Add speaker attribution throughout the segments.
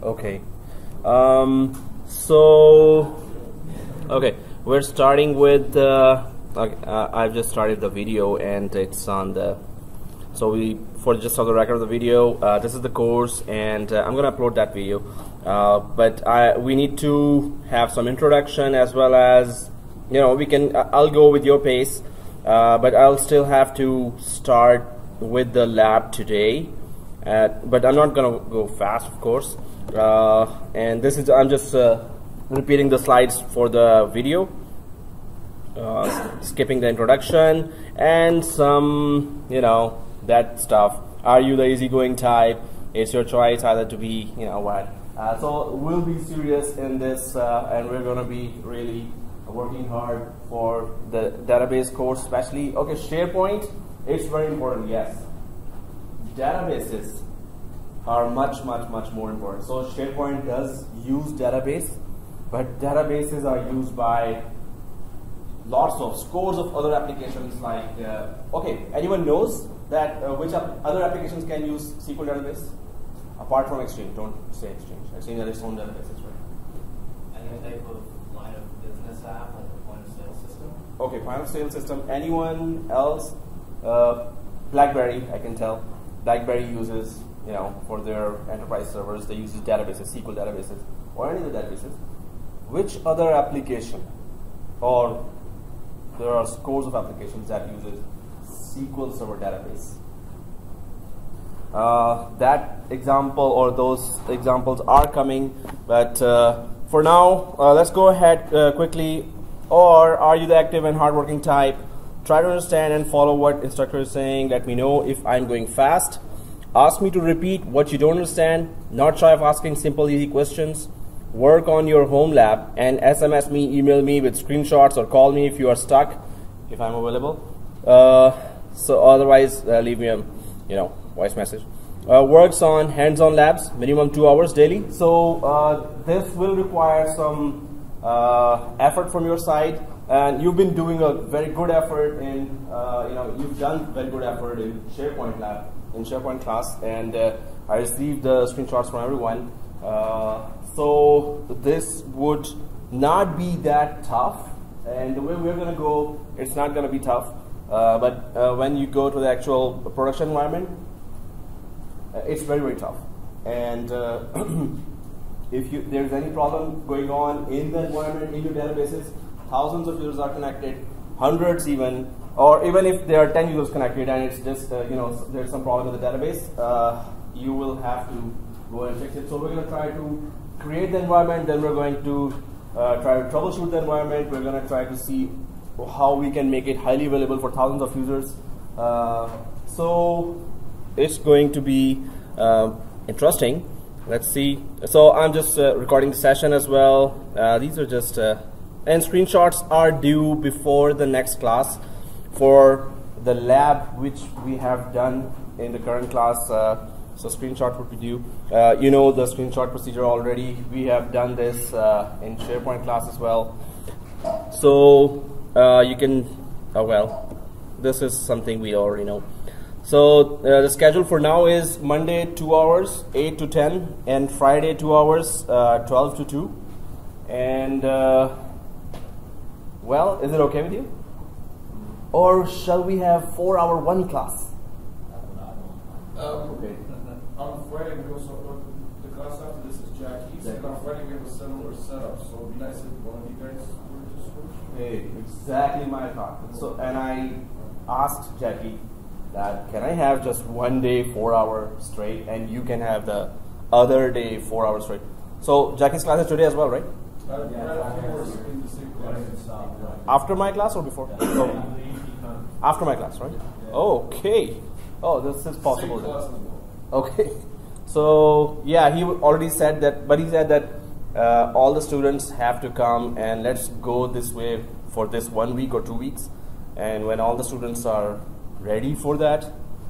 Speaker 1: Okay. So, okay, we're starting with. I've just started the video, and it's on the. So for just on the record of the video, this is the course, and I'm gonna upload that video. But we need to have some introduction as well as, we can. I'll go with your pace, but I'll still have to start with the lab today. But I'm not gonna go fast, of course. And this is, I'm just repeating the slides for the video, skipping the introduction and some, that stuff. Are you the easygoing type? It's your choice either to be, what. So we'll be serious in this, and we're gonna be really working hard for the database course, especially. Okay, SharePoint, it's very important, yes. Databases are much more important. So SharePoint does use database, but databases are used by lots of scores of other applications like, okay, anyone knows that which other applications can use SQL database? Apart from Exchange, don't say Exchange. Exchange has its own databases, right?
Speaker 2: Any type of line of business app, like a point of sale system?
Speaker 1: Okay, point of sale system. Anyone else? BlackBerry, I can tell. BlackBerry uses, for their enterprise servers, they use databases, SQL databases, or any of the databases. Which other application, or there are scores of applications that uses SQL Server database? That example or those examples are coming, but for now, let's go ahead quickly. Or are you the active and hardworking type? Try to understand and follow what instructor is saying. Let me know if I'm going fast. Ask me to repeat what you don't understand. Not shy of asking simple, easy questions. Work on your home lab and SMS me, email me with screenshots, or call me if you are stuck, if I'm available. So otherwise, leave me a voice message. Works on hands-on labs, minimum 2 hours daily. So this will require some effort from your side. And you've been doing a very good effort in, you've done very good effort in SharePoint lab, in SharePoint class, and I received the screenshots from everyone. So this would not be that tough, and the way we're going to go, it's not going to be tough. But when you go to the actual production environment, it's very tough. And if there's any problem going on in the environment, in your databases, thousands of users are connected, hundreds even, or even if there are 10 users connected and it's just, there's some problem with the database, you will have to go and fix it. So we're going to try to create the environment, then we're going to try to troubleshoot the environment, we're going to try to see how we can make it highly available for thousands of users. So it's going to be interesting. Let's see. So I'm just recording the session as well. These are just and screenshots are due before the next class for the lab which we have done in the current class. So screenshot would be due. The screenshot procedure already. We have done this in SharePoint class as well. So you can, this is something we already know. So the schedule for now is Monday 2 hours, 8 to 10, and Friday 2 hours, 12 to 2. And is it okay with you? Or shall we have 4-hour one class?
Speaker 3: Okay. On Friday, we also, the class after this is Jackie's, and on Friday we have a similar setup, so it would be nice if one of you guys were to switch.
Speaker 1: Hey, exactly my thought. So, and I asked Jackie that, can I have just one day 4 hour straight, and you can have the other day 4 hours straight. So Jackie's class is today as well, right? After my class or before? Oh. After my class, right? Okay. Oh, this is possible then. Okay. So yeah, he already said that, but he said that all the students have to come, and let's go this way for this 1 week or 2 weeks. And when all the students are ready for that,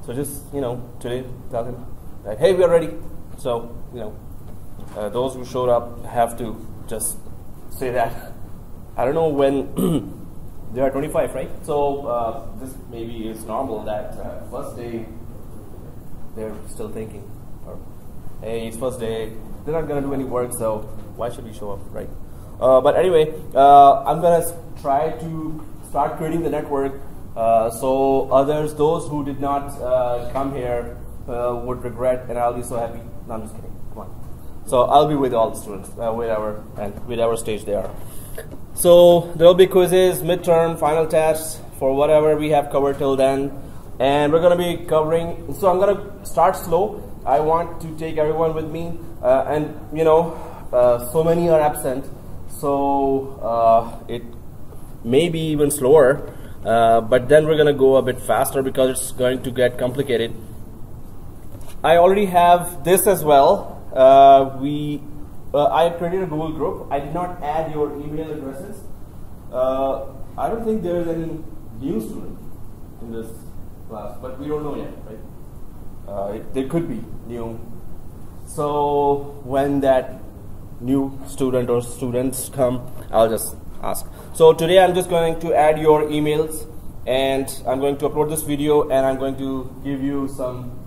Speaker 1: so just today tell him that, hey, we are ready. So those who showed up have to just say that. I don't know when they are 25, right? So this maybe is normal that first day they're still thinking, or hey, it's first day, they're not gonna do any work, so why should we show up, right? But anyway, I'm gonna try to start creating the network so those who did not come here would regret, and I'll be so happy. No, I'm just kidding. Come on. So I'll be with all the students, whatever stage they are. So there will be quizzes, midterm, final tests for whatever we have covered till then, and we're going to be covering. So I'm going to start slow. I want to take everyone with me, and so many are absent, so it may be even slower. But then we're going to go a bit faster because it's going to get complicated. I already have this as well. I created a Google group. I did not add your email addresses. I don't think there is any new student in this class, but we don't know yet, right? There could be new. So when that new student or students come, I'll just ask. So today I'm just going to add your emails, and I'm going to upload this video, and I'm going to give you some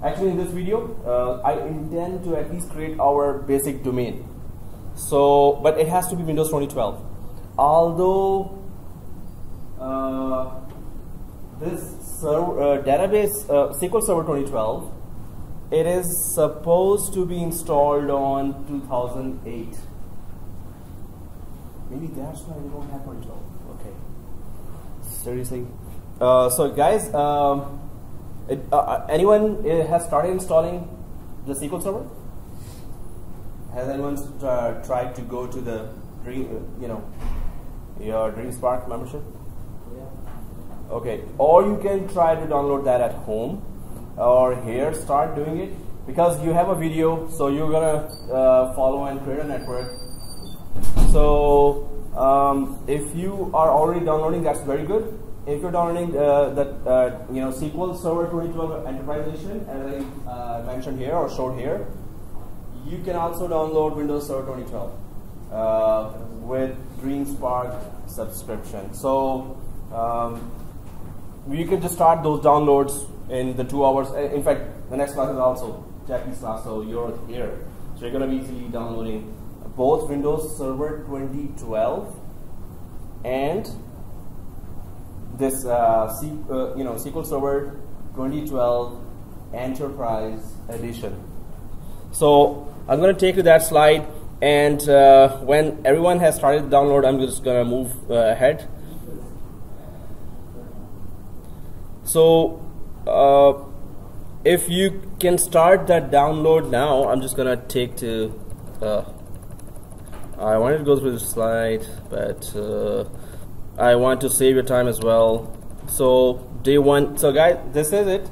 Speaker 1: actually in this video I intend to at least create our basic domain. So but it has to be Windows 2012, although this database SQL Server 2012, it is supposed to be installed on 2008. Maybe that's why we don't have 2012. Okay. Seriously. So guys, anyone has started installing the SQL Server? Has anyone tried to go to the your DreamSpark membership? Yeah. Okay. Or you can try to download that at home, or here start doing it, because you have a video, so you're gonna follow and create a network. So if you are already downloading, that's very good. If you're downloading SQL Server 2012 Enterprise Edition, as I mentioned here or showed here, you can also download Windows Server 2012 with DreamSpark subscription. So you can just start those downloads in the 2 hours. In fact, the next class is also Jackie's class, so you're here. So you're going to be easily downloading both Windows Server 2012 and this SQL Server 2012 Enterprise Edition. So I'm going to take you to that slide, and when everyone has started the download, I'm just going to move ahead. So if you can start that download now, I'm just going to take to I wanted to go through the slide, but I want to save your time as well. So day one. So guys, this is it.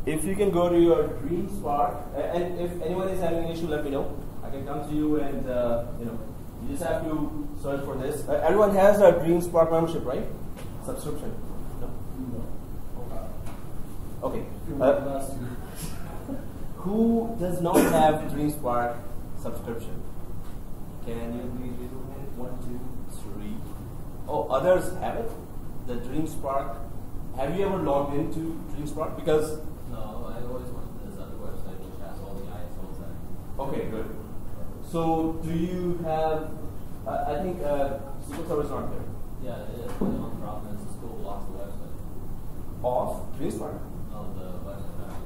Speaker 1: If you can go to your DreamSpark, and if anyone is having an issue, let me know. I can come to you, and you just have to search for this. Everyone has a DreamSpark membership, right? Subscription. No. Okay. Who does not have DreamSpark subscription? Can you please raise your hand? 1, 2, 3. Oh, others have it. The DreamSpark. Have you ever logged into DreamSpark? Because
Speaker 2: no, I always went to this other website which has all the ISOs there.
Speaker 1: Okay, good. So, do you have? I think SQL Server is not there.
Speaker 2: Yeah, it is. But the only problem is the school blocks the website.
Speaker 1: Off DreamSpark.
Speaker 2: No, the website.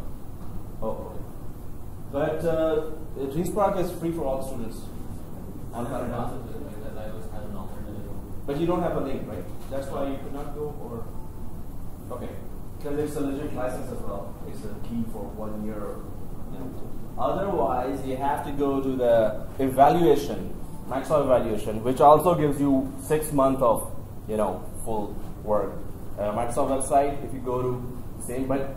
Speaker 1: Oh, okay. But DreamSpark is free for all students.
Speaker 2: I never wanted to because I always had an alternative.
Speaker 1: But you don't have a link, right? That's why you could not go, or okay, because it's a legit license as well. It's a key for 1 year. Otherwise, you have to go to the evaluation, Microsoft evaluation, which also gives you 6 months of full work. Microsoft website. If you go to the same, but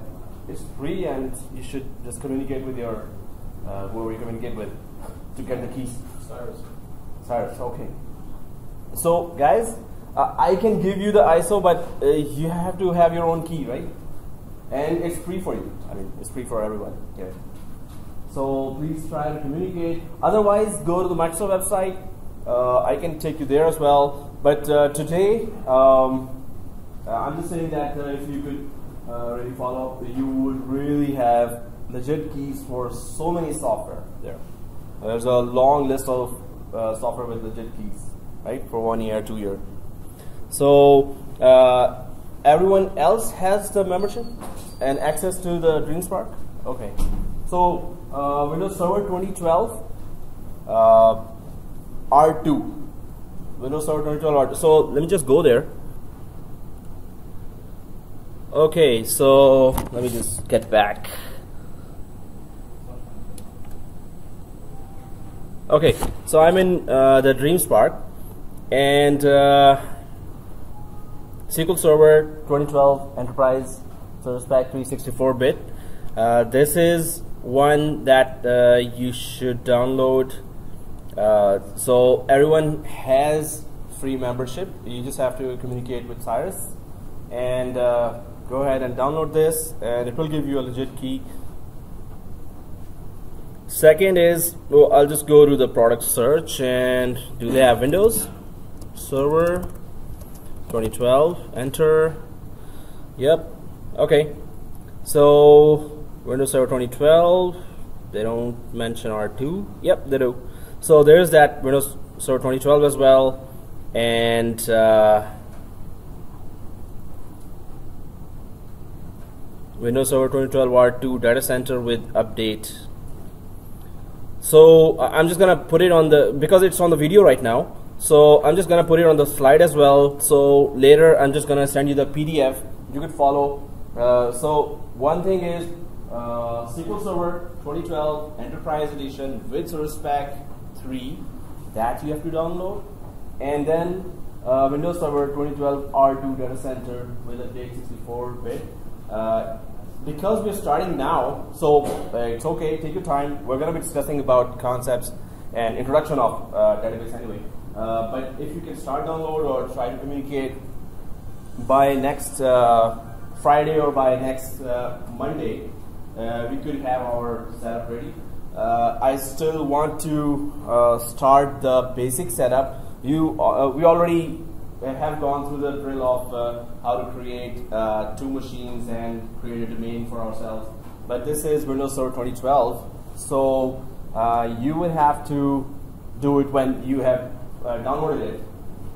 Speaker 1: it's free, and you should just communicate with your whoever you communicate with to get the keys. Cyrus, okay. So guys, I can give you the ISO, but you have to have your own key, right? And it's free for you. I mean, it's free for everyone here. So please try to communicate. Otherwise, go to the Microsoft website. I can take you there as well. But today, I'm just saying that if you could really follow, you would really have legit keys for so many software there. There's a long list of software with legit keys, right, for 1 year, 2 year. So everyone else has the membership and access to the DreamSpark? Okay. So Windows Server 2012 R2. Windows Server 2012 R2. So let me just go there. Okay, so let me just get back. Okay, so I'm in the DreamSpark, and SQL Server 2012 Enterprise Service Pack 364-bit. This is one that you should download. So everyone has free membership. You just have to communicate with Cyrus and go ahead and download this, and it will give you a legit key. Second is, well, I'll just go to the product search, and do they have Windows Server 2012? Enter. Yep. Okay. So Windows Server 2012. They don't mention R2. Yep, they do. So there's that Windows Server 2012 as well, and Windows Server 2012 R2 data center with update. So I'm just gonna put it on the, because it's on the video right now, so I'm just gonna put it on the slide as well. So later I'm just gonna send you the PDF. You could follow. So one thing is SQL Server 2012 Enterprise Edition with Service Pack 3, that you have to download, and then Windows Server 2012 R2 data center with update 64-bit. Because we're starting now, so it's okay, take your time. We're going to be discussing about concepts and introduction of database anyway. But if you can start download or try to communicate by next Friday or by next Monday, we could have our setup ready. I still want to start the basic setup. We already have gone through the drill of how to create 2 machines and create a domain for ourselves. But this is Windows Server 2012, so you will have to do it when you have downloaded it.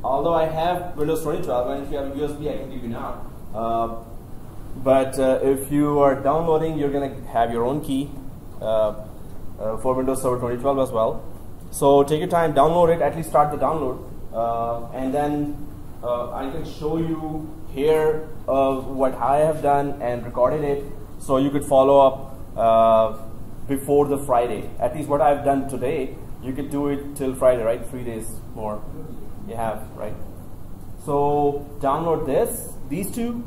Speaker 1: Although I have Windows 2012, and if you have a USB, I can give you now. But if you are downloading, you're going to have your own key for Windows Server 2012 as well. So take your time, download it, at least start the download, and then I can show you here what I have done and recorded it, so you could follow up before the Friday. At least what I've done today, you could do it till Friday, right? 3 days more you have, right? So download these 2,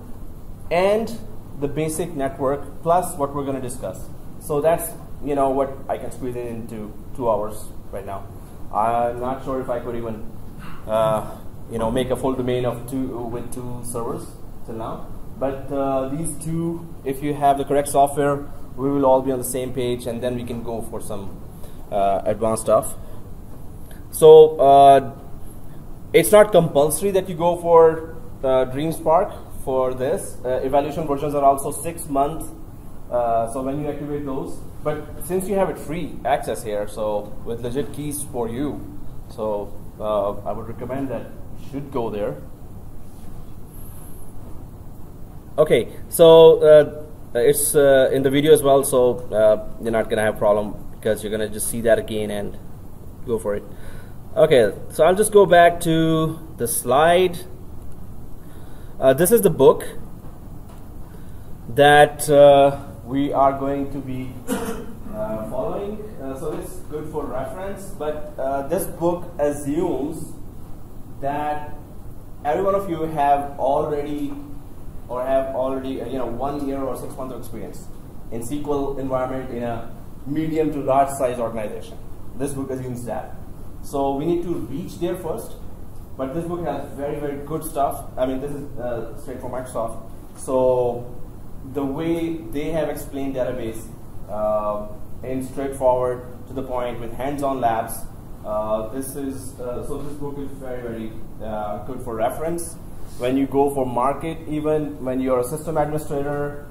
Speaker 1: and the basic network plus what we're going to discuss. So that's, you know, what I can squeeze it into 2 hours right now. I'm not sure if I could even you know, make a full domain of 2 servers till now. But these 2, if you have the correct software, we will all be on the same page, and then we can go for some advanced stuff. So it's not compulsory that you go for DreamSpark for this. Evaluation versions are also 6 months. So when you activate those, but since you have it free access here, so with legit keys for you, so I would recommend that you should go there. Okay, so it's in the video as well, so you're not gonna have problem, because you're gonna just see that again and go for it. Okay, so I'll just go back to the slide. This is the book that we are going to be following. So it's good for reference, but this book assumes that every one of you have already you know, 1 year or 6 months of experience in SQL environment in a medium to large size organization. This book assumes that. So we need to reach there first, but this book has very, very good stuff. I mean, this is straight from Microsoft. So the way they have explained database in straightforward, to the point, with hands-on labs, this book is very, very good for reference. When you go for market, even when you're a system administrator,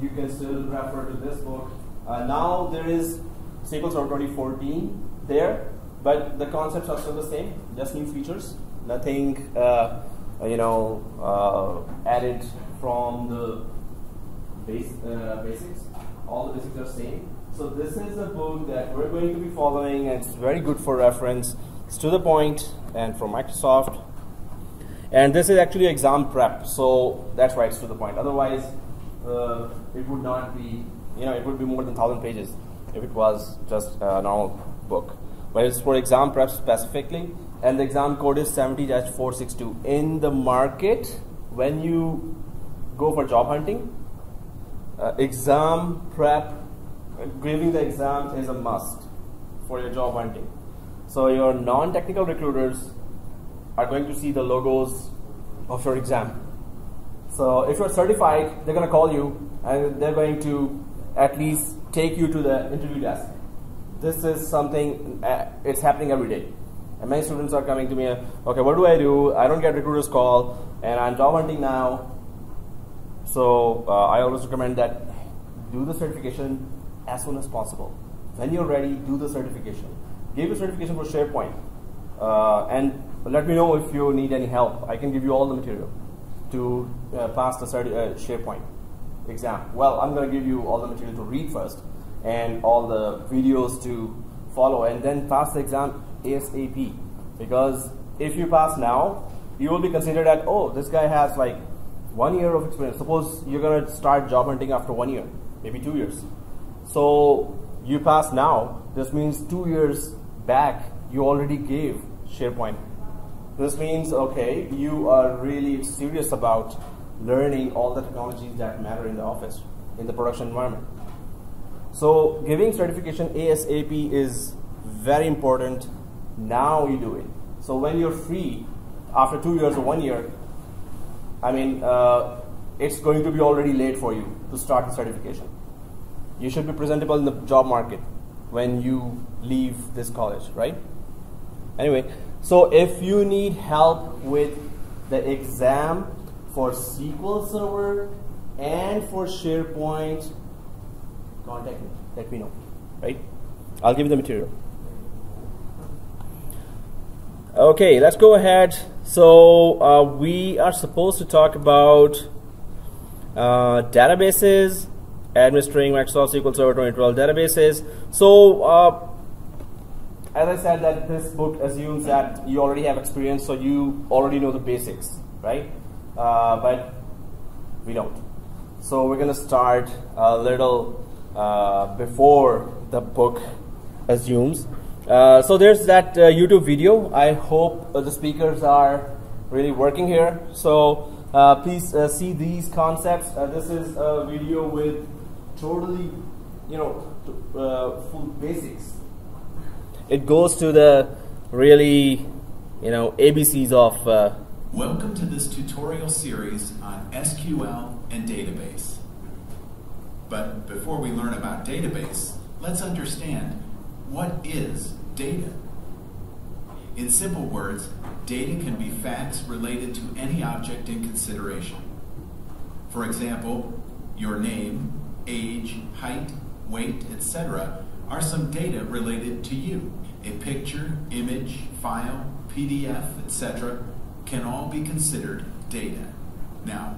Speaker 1: you can still refer to this book. Now there is SQL Server 2014 there, but the concepts are still the same, just new features, nothing added from the basics. All the basics are same. So this is a book that we're going to be following, and it's very good for reference. It's to the point and from Microsoft. And this is actually exam prep, so that's why it's to the point. Otherwise, it would not be, it would be more than 1,000 pages if it was just a normal book. But it's for exam prep specifically, and the exam code is 70-462. In the market, when you go for job hunting, exam prep, giving the exam is a must for your job hunting. So your non-technical recruiters are going to see the logos of your exam. So if you're certified, they're going to call you and they're going to at least take you to the interview desk. This is something, it's happening every day. And many students are coming to me, okay, what do? I don't get recruiters call and I'm job hunting now. So I always recommend that do the certification as soon as possible. When you're ready, do the certification. Give a certification for SharePoint. And let me know if you need any help. I can give you all the material to pass the SharePoint exam. Well, I'm going to give you all the material to read first and all the videos to follow, and then pass the exam ASAP. Because if you pass now, you will be considered at, oh, this guy has like 1 year of experience. Suppose you're going to start job hunting after 1 year, maybe 2 years. So you pass now, this means 2 years back you already gave SharePoint. This means, okay, you are really serious about learning all the technologies that matter in the office, in the production environment. So giving certification ASAP is very important. Now you do it. So when you're free after 2 years or 1 year, I mean, it's going to be already late for you to start the certification. You should be presentable in the job market when you leave this college, right? Anyway, so if you need help with the exam for SQL Server and for SharePoint, contact me, let me know, right? I'll give you the material. Okay, let's go ahead. So we are supposed to talk about databases, administering Microsoft SQL Server 2012 databases. So as I said, that this book assumes that you already have experience, so you already know the basics, right? But we don't. So we're going to start a little before the book assumes. So there's that YouTube video. I hope the speakers are really working here. So please see these concepts. This is a video with totally, full basics. It goes to the really, ABCs of.
Speaker 4: Welcome to this tutorial series on SQL and database. But before we learn about database, let's understand what is data. In simple words, data can be facts related to any object in consideration. For example, your name, age, height, weight, etc. are some data related to you. A picture, image, file, PDF, etc. can all be considered data. Now,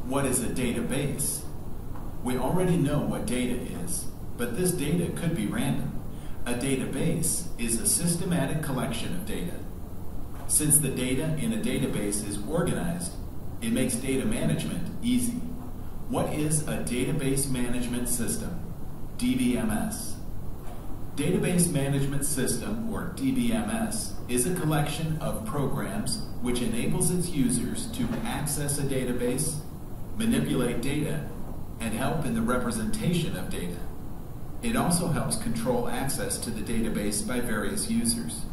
Speaker 4: what is a database? We already know what data is, but this data could be random. A database is a systematic collection of data. Since the data in a database is organized, it makes data management easy. What is a database management system? DBMS. Database Management System, or DBMS, is a collection of programs which enables its users to access a database, manipulate data, and help in the representation of data. It also helps control access to the database by various users.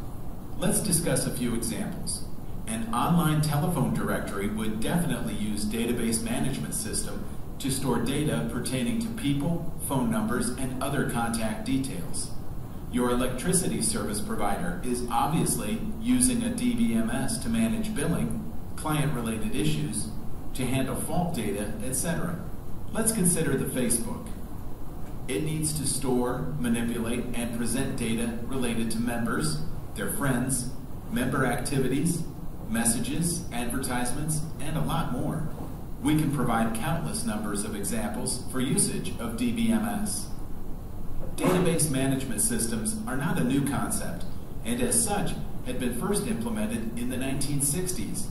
Speaker 4: Let's discuss a few examples. An online telephone directory would definitely use Database Management System to store data pertaining to people, phone numbers, and other contact details. Your electricity service provider is obviously using a DBMS to manage billing, client-related issues, to handle fault data, etc. Let's consider the Facebook. It needs to store, manipulate, and present data related to members, their friends, member activities, messages, advertisements, and a lot more. We can provide countless numbers of examples for usage of DBMS. Database management systems are not a new concept, and as such had been first implemented in the 1960s.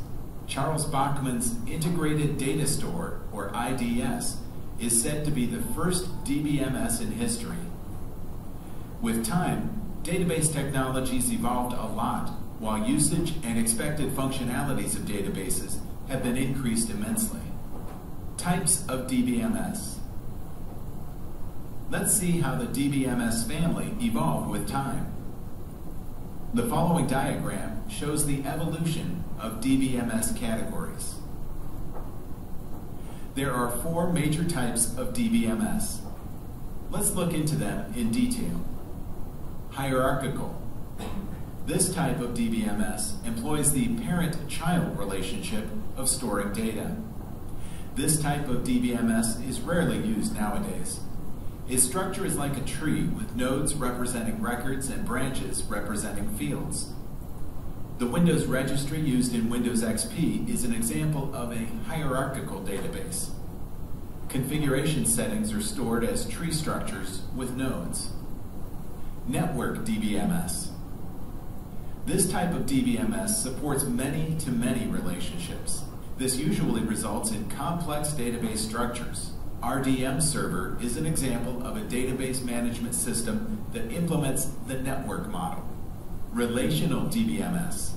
Speaker 4: Charles Bachman's Integrated Data Store, or IDS, is said to be the first DBMS in history. With time, database technologies evolved a lot, while usage and expected functionalities of databases have been increased immensely. Types of DBMS. Let's see how the DBMS family evolved with time. The following diagram shows the evolution of DBMS categories. There are 4 major types of DBMS. Let's look into them in detail. Hierarchical. This type of DBMS employs the parent-child relationship of storing data. This type of DBMS is rarely used nowadays. Its structure is like a tree with nodes representing records and branches representing fields. The Windows registry used in Windows XP is an example of a hierarchical database. Configuration settings are stored as tree structures with nodes. Network DBMS. This type of DBMS supports many-to-many relationships. This usually results in complex database structures. RDM Server is an example of a database management system that implements the network model. Relational DBMS.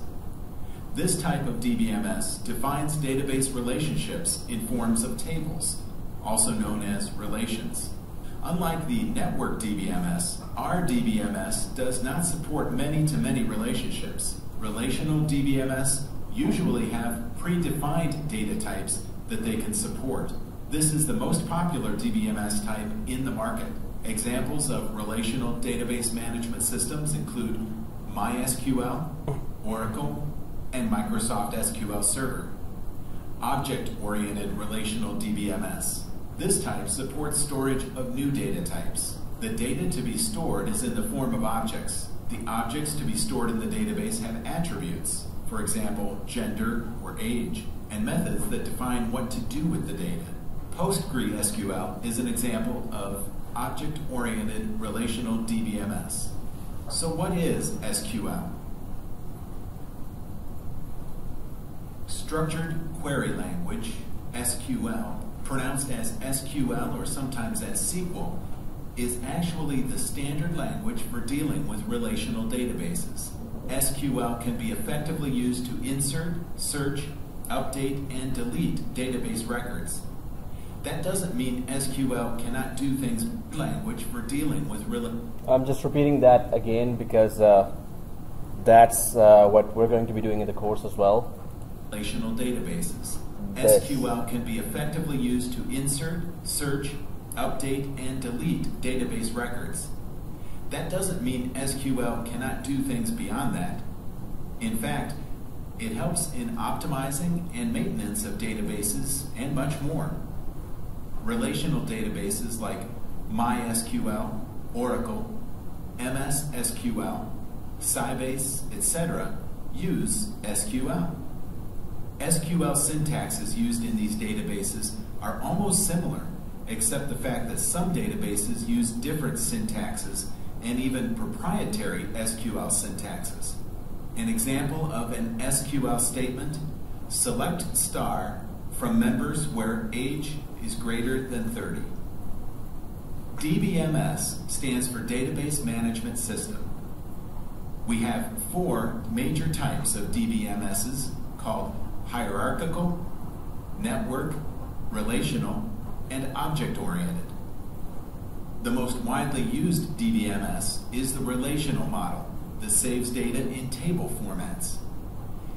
Speaker 4: This type of DBMS defines database relationships in forms of tables, also known as relations. Unlike the network DBMS, RDBMS does not support many-to-many relationships. Relational DBMS usually have predefined data types that they can support. This is the most popular DBMS type in the market. Examples of relational database management systems include MySQL, Oracle, and Microsoft SQL Server. Object-oriented relational DBMS. This type supports storage of new data types. The data to be stored is in the form of objects. The objects to be stored in the database have attributes, for example, gender or age, and methods that define what to do with the data. PostgreSQL is an example of object-oriented relational DBMS. So what is SQL? Structured Query Language, SQL, pronounced as SQL or sometimes as SQL, is actually the standard language for dealing with relational databases. SQL can be effectively used to insert, search, update, and delete database records. That doesn't mean SQL cannot do things language for dealing with
Speaker 1: I'm just repeating that again because that's what we're going to be doing in the course as well.
Speaker 4: Relational databases.
Speaker 1: Yes.
Speaker 4: SQL can be effectively used to insert, search, update, and delete database records. That doesn't mean SQL cannot do things beyond that. In fact, it helps in optimizing and maintenance of databases and much more. Relational databases like MySQL, Oracle, MS SQL, Sybase, etc. use SQL. SQL syntaxes used in these databases are almost similar, except the fact that some databases use different syntaxes and even proprietary SQL syntaxes. An example of an SQL statement: select star from members where age is greater than 30. DBMS stands for Database Management System. We have 4 major types of DBMSs called hierarchical, network, relational, and object-oriented. The most widely used DBMS is the relational model that saves data in table formats.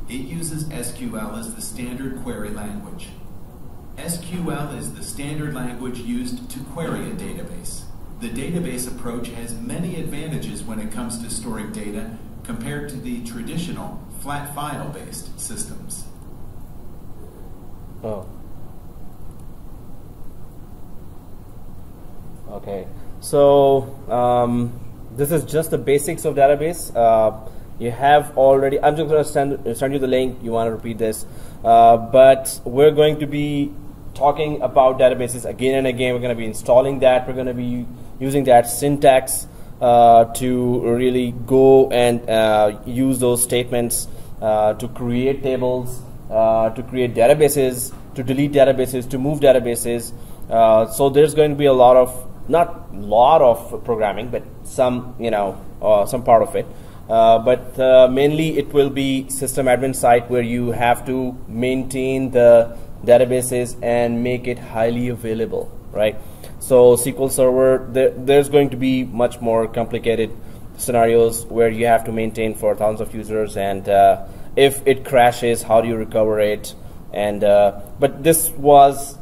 Speaker 4: It uses SQL as the standard query language. SQL is the standard language used to query a database. The database approach has many advantages when it comes to storing data compared to the traditional flat file-based systems.
Speaker 1: Oh. Okay. So this is just the basics of database. You have already, I'm just going to send you the link, you want to repeat this, but we're going to be talking about databases again and again. We're going to be installing that, we're going to be using that syntax to really go and use those statements to create tables, to create databases, to delete databases, to move databases. So there's going to be a lot of, not lot of programming, but some, some part of it. But mainly it will be system admin side where you have to maintain the databases and make it highly available, right? So SQL Server, there's going to be much more complicated scenarios where you have to maintain for thousands of users, and if it crashes, how do you recover it? And but this was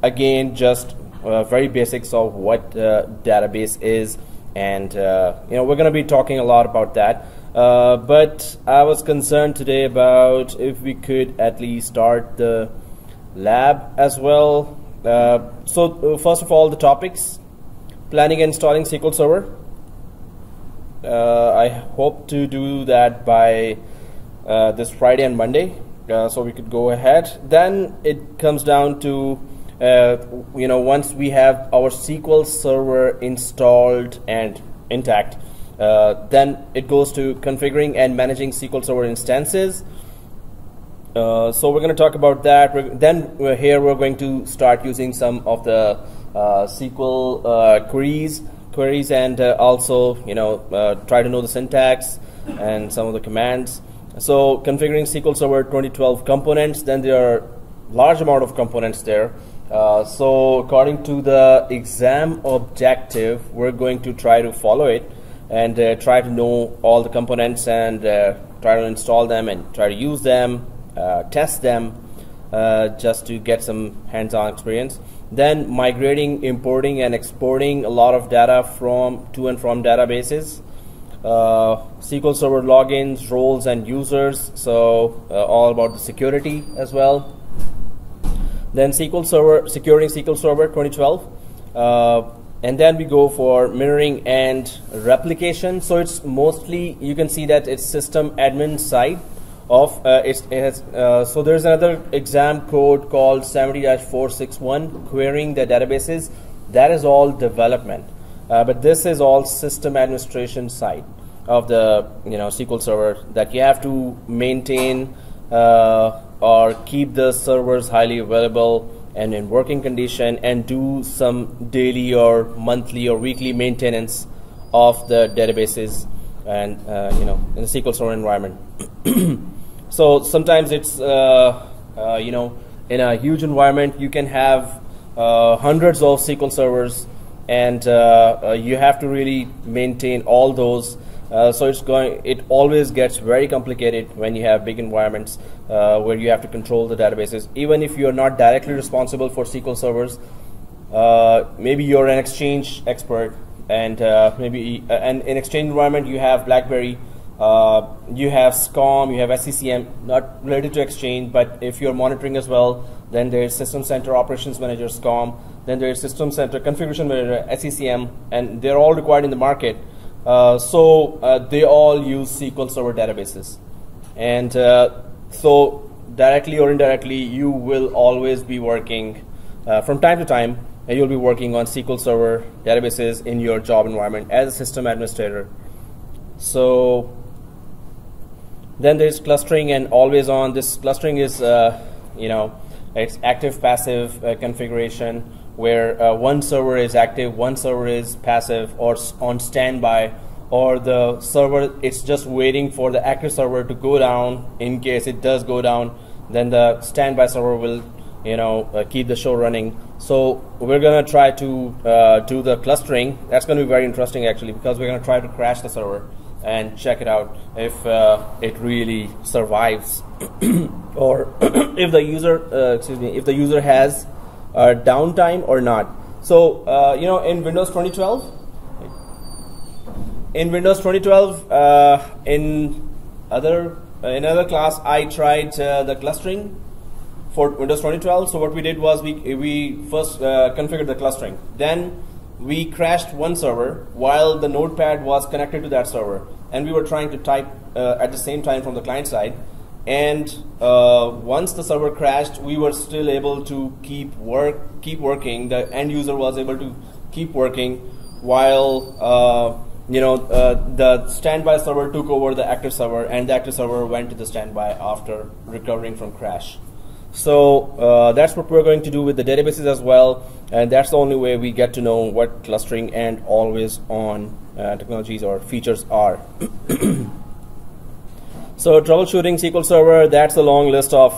Speaker 1: again just very basics of what database is. And we're going to be talking a lot about that, but I was concerned today about if we could at least start the lab as well. So first of all, the topics: planning and installing SQL Server. I hope to do that by this Friday and Monday, so we could go ahead. Then it comes down to once we have our SQL Server installed and intact, then it goes to configuring and managing SQL Server instances. So we're going to talk about that. Then here we're going to start using some of the SQL queries, and also try to know the syntax and some of the commands. So configuring SQL Server 2012 components. Then there are large amount of components there. So according to the exam objective, we're going to try to follow it and try to know all the components and try to install them and try to use them, test them, just to get some hands-on experience. Then migrating, importing, and exporting a lot of data to and from databases. SQL Server logins, roles, and users. So all about the security as well. Then SQL Server, securing SQL Server 2012, and then we go for mirroring and replication. So it's mostly, you can see that it's system admin side of so there's another exam code called 70-461, querying the databases. That is all development, but this is all system administration side of the SQL Server, that you have to maintain or keep the servers highly available and in working condition, and do some daily or monthly or weekly maintenance of the databases and in the SQL Server environment. So sometimes it's in a huge environment you can have hundreds of SQL servers, and you have to really maintain all those. So it always gets very complicated when you have big environments where you have to control the databases. Even if you're not directly responsible for SQL servers, maybe you're an Exchange expert, and and in Exchange environment you have BlackBerry, you have SCOM, you have SCCM, not related to Exchange, but if you're monitoring as well, then there's System Center Operations Manager, SCOM, then there's System Center Configuration Manager, SCCM, and they're all required in the market. So they all use SQL Server databases, and so directly or indirectly you will always be working from time to time, and you'll be working on SQL Server databases in your job environment as a system administrator. So then there's clustering and always on. This clustering is it's active passive configuration, where one server is active, one server is passive or on standby, or the server, it's just waiting for the active server to go down. In case it does go down, then the standby server will keep the show running. So we're going to try to do the clustering. That's going to be very interesting actually, because we're going to try to crash the server and check it out if it really survives or if the user has downtime or not. So in Windows 2012, in another class I tried the clustering for Windows 2012. So what we did was we first configured the clustering, then we crashed one server while the notepad was connected to that server, and we were trying to type at the same time from the client side. And once the server crashed, we were still able to keep working. The end user was able to keep working while the standby server took over the active server, and the active server went to the standby after recovering from crash. So that's what we're going to do with the databases as well, and that's the only way we get to know what clustering and always on technologies or features are. So troubleshooting SQL Server, that's a long list of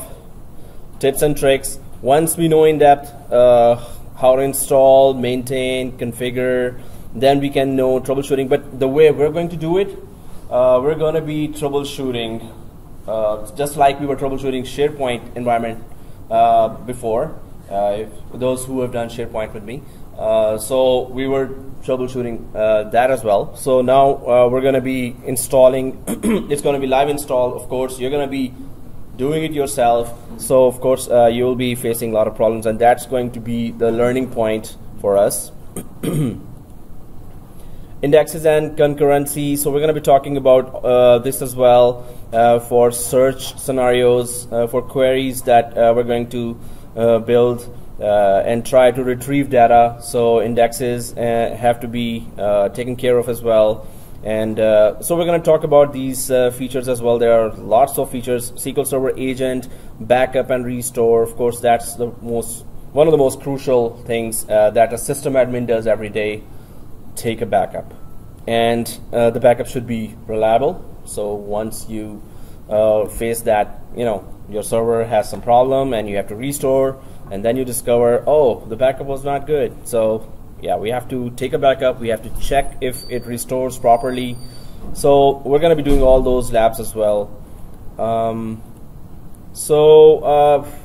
Speaker 1: tips and tricks. Once we know in depth how to install, maintain, configure, then we can know troubleshooting. But the way we're going to do it, we're going to be troubleshooting just like we were troubleshooting SharePoint environment before, those who have done SharePoint with me. So we were troubleshooting that as well. So now we're going to be installing, it's going to be live install, of course. You're going to be doing it yourself. So of course you'll be facing a lot of problems, and that's going to be the learning point for us. Indexes and concurrency. So we're going to be talking about this as well for search scenarios, for queries that we're going to build and try to retrieve data. So indexes have to be taken care of as well. And so we're going to talk about these features as well. There are lots of features. SQL Server Agent, backup and restore. Of course, that's one of the most crucial things that a system admin does every day. Take a backup, and the backup should be reliable. So once you face that, your server has some problem and you have to restore, and then you discover, oh, the backup was not good. So yeah, we have to take a backup. We have to check if it restores properly. So we're going to be doing all those labs as well.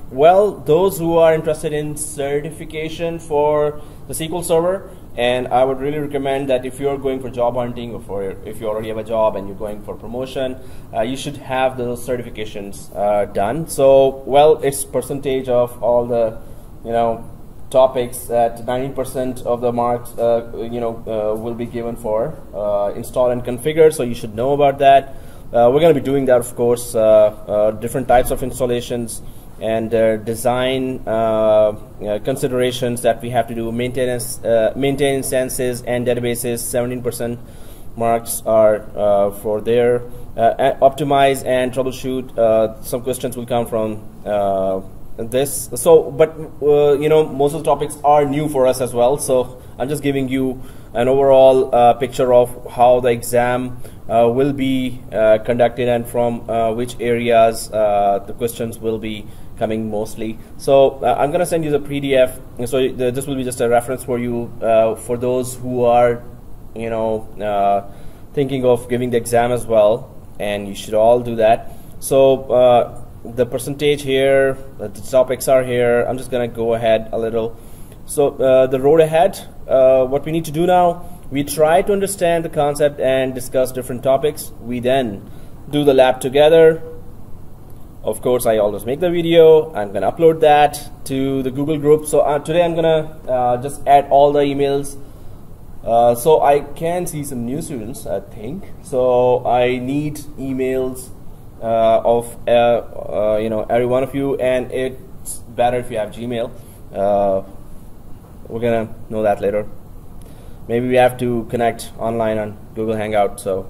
Speaker 1: Well, those who are interested in certification for the SQL Server, and I would really recommend that if you're going for job hunting, or if you already have a job and you're going for promotion, you should have those certifications done. So, well, it's percentage of all the, topics at 90% of the marks, will be given for install and configure. So you should know about that. We're going to be doing that, of course, different types of installations and design considerations that we have to do. Maintenance, maintain instances and databases. 17% marks are for there. Optimize and troubleshoot. Some questions will come from this. So, but most of the topics are new for us as well. So I'm just giving you an overall picture of how the exam will be conducted and from which areas the questions will be coming mostly. So I'm going to send you the PDF. So this will be just a reference for you for those who are thinking of giving the exam as well, and you should all do that. So the percentage here, the topics are here. I'm just going to go ahead a little. So the road ahead, what we need to do now, we try to understand the concept and discuss different topics. We then do the lab together. Of course, I always make the video. I'm going to upload that to the Google group. So today I'm going to just add all the emails. So I can see some new students, I think. So I need emails of every one of you, and it's better if you have Gmail. We're going to know that later. Maybe we have to connect online on Google Hangout. So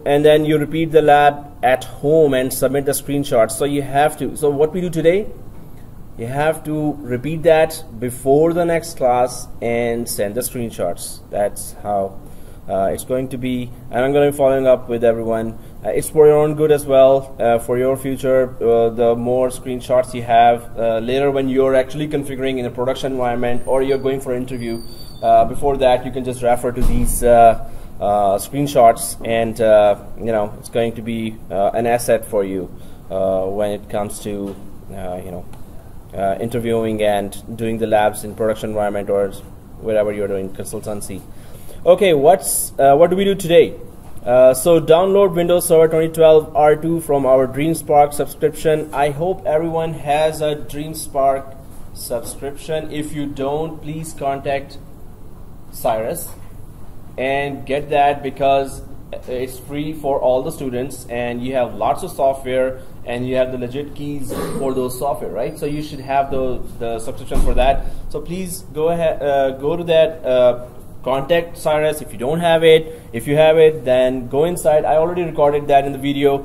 Speaker 1: and then you repeat the lab at home and submit the screenshots. So you have to, so what we do today, you have to repeat that before the next class and send the screenshots. That's how it's going to be, and I'm going to be following up with everyone. It's for your own good as well, for your future. The more screenshots you have later when you're actually configuring in a production environment or you're going for an interview, before that you can just refer to these screenshots, and it's going to be an asset for you when it comes to interviewing and doing the labs in production environment or wherever you're doing consultancy. Okay, what do we do today? So download Windows Server 2012 R2 from our DreamSpark subscription. I hope everyone has a DreamSpark subscription. If you don't, please contact Cyrus and get that, because it's free for all the students, and you have lots of software and you have the legit keys for those software, right? So you should have the subscription for that. So please go ahead, go to that, contact Cyrus if you don't have it. If you have it, then go inside. I already recorded that in the video,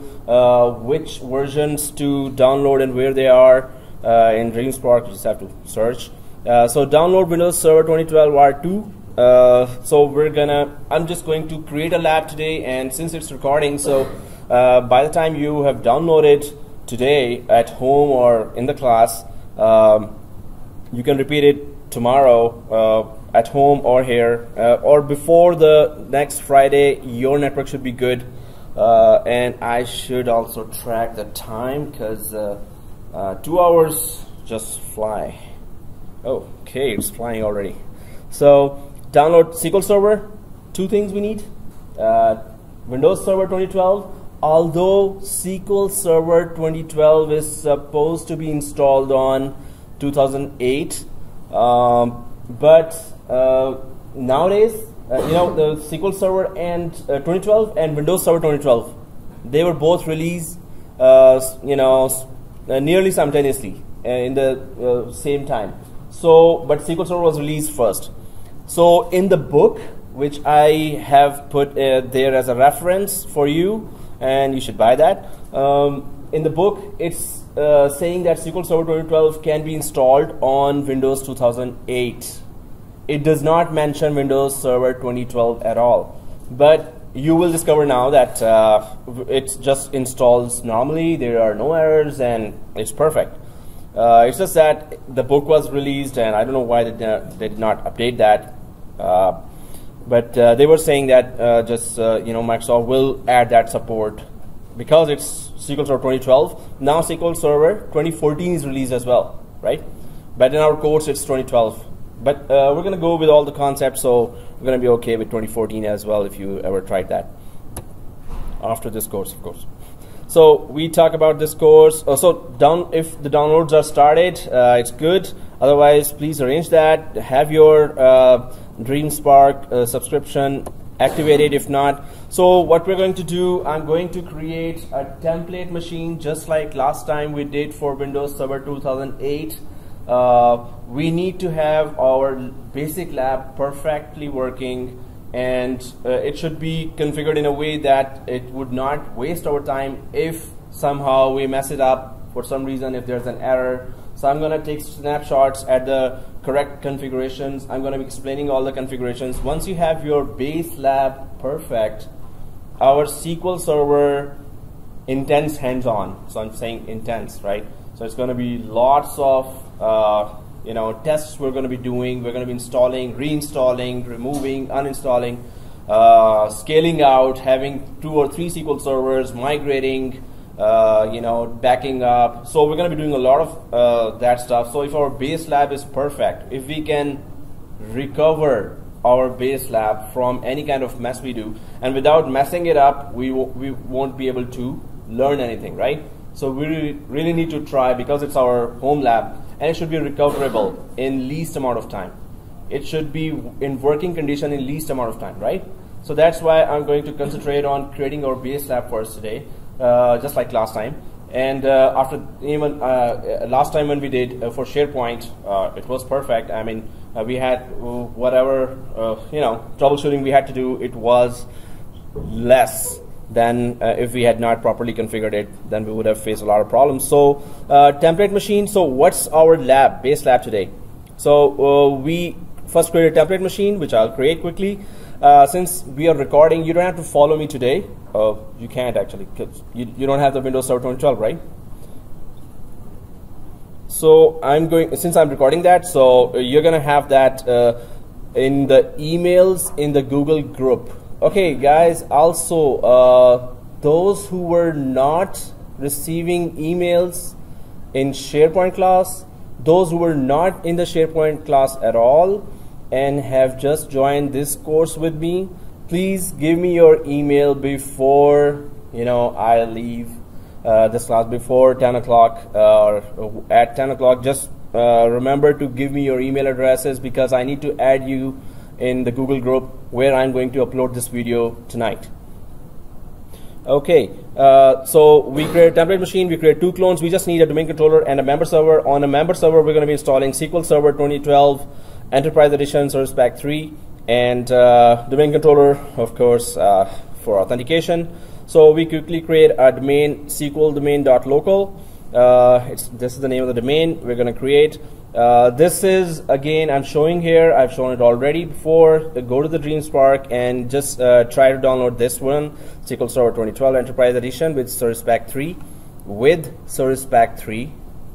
Speaker 1: which versions to download and where they are in DreamSpark. You just have to search. So download Windows Server 2012 R2. So I'm just going to create a lab today, and since it's recording, so by the time you have downloaded today at home or in the class, you can repeat it tomorrow at home or here, or before the next Friday. Your network should be good, and I should also track the time, because 2 hours just fly. Oh, okay, it's flying already. So download SQL Server. Two things we need: Windows Server 2012. Although SQL Server 2012 is supposed to be installed on 2008, but nowadays, the SQL Server and 2012 and Windows Server 2012, they were both released, nearly simultaneously in the same time. So, but SQL Server was released first. So, in the book, which I have put there as a reference for you, and you should buy that. In the book, it's saying that SQL Server 2012 can be installed on Windows 2008. It does not mention Windows Server 2012 at all. But you will discover now that it just installs normally. There are no errors, and it's perfect. It's just that the book was released, and I don't know why they did not update that. But they were saying that Microsoft will add that support because it's SQL Server 2012. Now SQL Server 2014 is released as well, right? But in our course it's 2012. But we're going to go with all the concepts, so we're going to be okay with 2014 as well if you ever tried that. After this course, of course. So we talk about this course. If the downloads are started, it's good. Otherwise, please arrange that. Have your DreamSpark subscription activated. If not, so what we're going to do, I'm going to create a template machine just like last time we did for Windows Server 2008. We need to have our basic lab perfectly working, and it should be configured in a way that it would not waste our time if somehow we mess it up for some reason, if there's an error. So I'm going to take snapshots at the correct configurations. I'm going to be explaining all the configurations. Once you have your base lab perfect, our SQL Server intense hands-on. So I'm saying intense, right? So it's going to be lots of tests we're going to be doing. We're going to be installing, reinstalling, removing, uninstalling, scaling out, having 2 or 3 SQL servers, migrating, backing up. So we're going to be doing a lot of that stuff. So if our base lab is perfect, if we can recover our base lab from any kind of mess we do, and without messing it up, we won't be able to learn anything, right? So we really need to try, because it's our home lab, and it should be recoverable in least amount of time. It should be in working condition in least amount of time, right? So that's why I'm going to concentrate on creating our base lab first today, just like last time. And after even last time when we did for SharePoint, it was perfect. I mean, we had whatever troubleshooting we had to do. It was less than if we had not properly configured it. Then we would have faced a lot of problems. So template machine. So what's our lab, base lab today? So we first create a template machine, which I'll create quickly. Since we are recording, you don't have to follow me today. You can't actually, because you don't have the Windows Server 2012, right? So since I'm recording that, so you're gonna have that in the emails in the Google group. Okay, guys. Also, those who were not receiving emails in SharePoint class, those who were not in the SharePoint class at all, and have just joined this course with me, please give me your email before I leave this class, before 10 o'clock or at 10 o'clock. Just remember to give me your email addresses, because I need to add you in the Google group where I'm going to upload this video tonight. Okay, so we create a template machine, we create 2 clones, we just need a domain controller and a member server. On a member server, we're going to be installing SQL Server 2012 Enterprise Edition Service Pack 3 and domain controller, of course, for authentication. So we quickly create a domain, SQL domain.local. This is the name of the domain we're going to create. This is, again, I'm showing here, I've shown it already before. Go to the DreamSpark and just try to download this one, SQL Server 2012 Enterprise Edition with Service Pack 3. With Service Pack 3,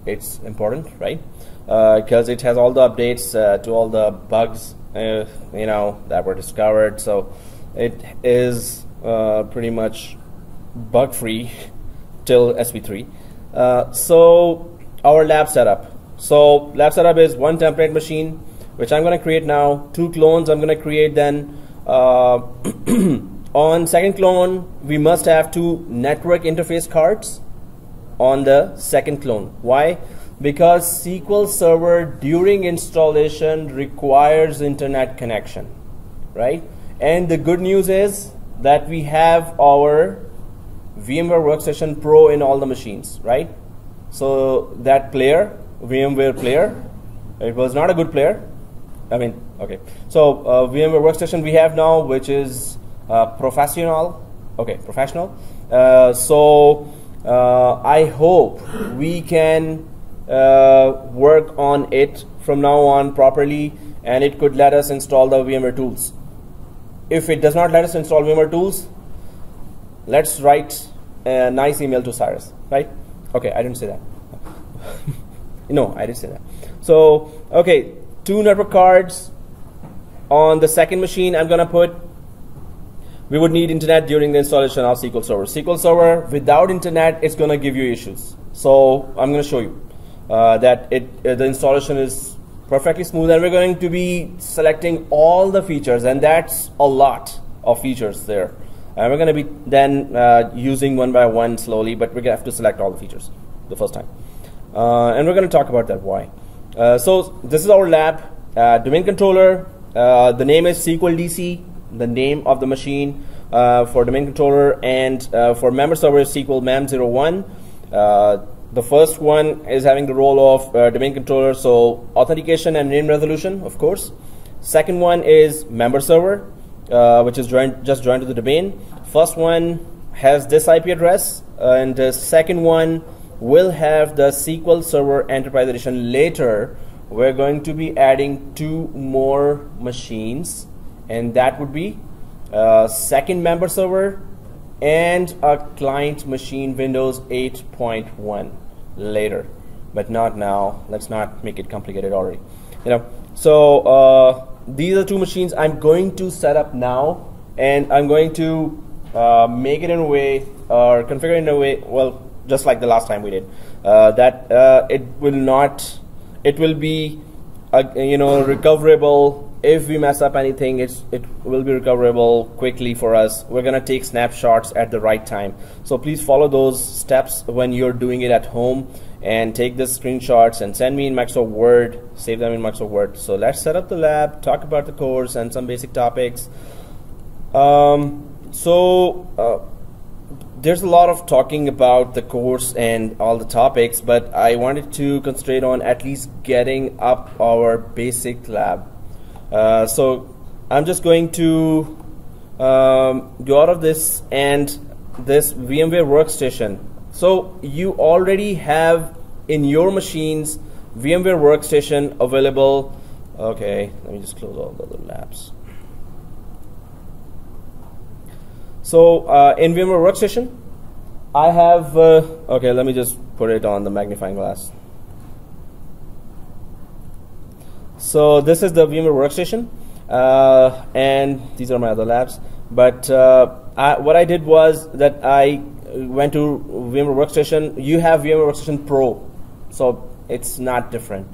Speaker 1: it's important, right? Because it has all the updates to all the bugs, you know, that were discovered. So it is pretty much bug-free till SP3. So our lab setup. So lab setup is 1 template machine, which I'm going to create now. 2 clones I'm going to create then. On second clone, we must have 2 network interface cards on the second clone. Why? Because SQL Server during installation requires internet connection, right? And the good news is that we have our VMware Workstation Pro in all the machines, right? So that player, VMware player, it was not a good player. I mean, okay. So VMware Workstation we have now, which is professional. Okay, professional. So I hope we can work on it from now on properly, and it could let us install the VMware tools. If it does not let us install VMware tools, let's write a nice email to Cyrus, right? Okay, I didn't say that. No, I didn't say that. So, okay, 2 network cards on the second machine. I'm gonna put, we would need internet during the installation of SQL Server. SQL Server without internet, it's gonna give you issues. So I'm gonna show you that the installation is perfectly smooth, and we're going to be selecting all the features, and that's a lot of features there. And we're going to be then using one by one slowly, but we're going to have to select all the features the first time. And we're going to talk about that why. So this is our lab. Domain controller, the name is SQL DC, the name of the machine for domain controller, and for member server SQL MEM01. The first one is having the role of domain controller, so authentication and name resolution, of course. Second one is member server, which is just joined to the domain. First one has this IP address, and the second one will have the SQL Server Enterprise Edition. Later, we're going to be adding 2 more machines, and that would be second member server and a client machine, Windows 8.1 later, but not now. Let's not make it complicated already. You know, so these are 2 machines I'm going to set up now, and I'm going to make it in a way or configure it in a way, well, just like the last time we did, that it will be you know, recoverable. If we mess up anything, it will be recoverable quickly for us. We're gonna take snapshots at the right time, so please follow those steps when you're doing it at home, and take the screenshots and send me in Microsoft Word, save them in Microsoft Word. So let's set up the lab, talk about the course and some basic topics. There's a lot of talking about the course and all the topics, but I wanted to concentrate on at least getting up our basic lab. So I'm just going to go out of this and this VMware Workstation. So you already have in your machines VMware Workstation available. Okay, let me just close all the other labs. So in VMware Workstation, I have, okay, let me just put it on the magnifying glass. So this is the VMware Workstation, and these are my other labs. But what I did was that I went to VMware Workstation. You have VMware Workstation Pro, so it's not different.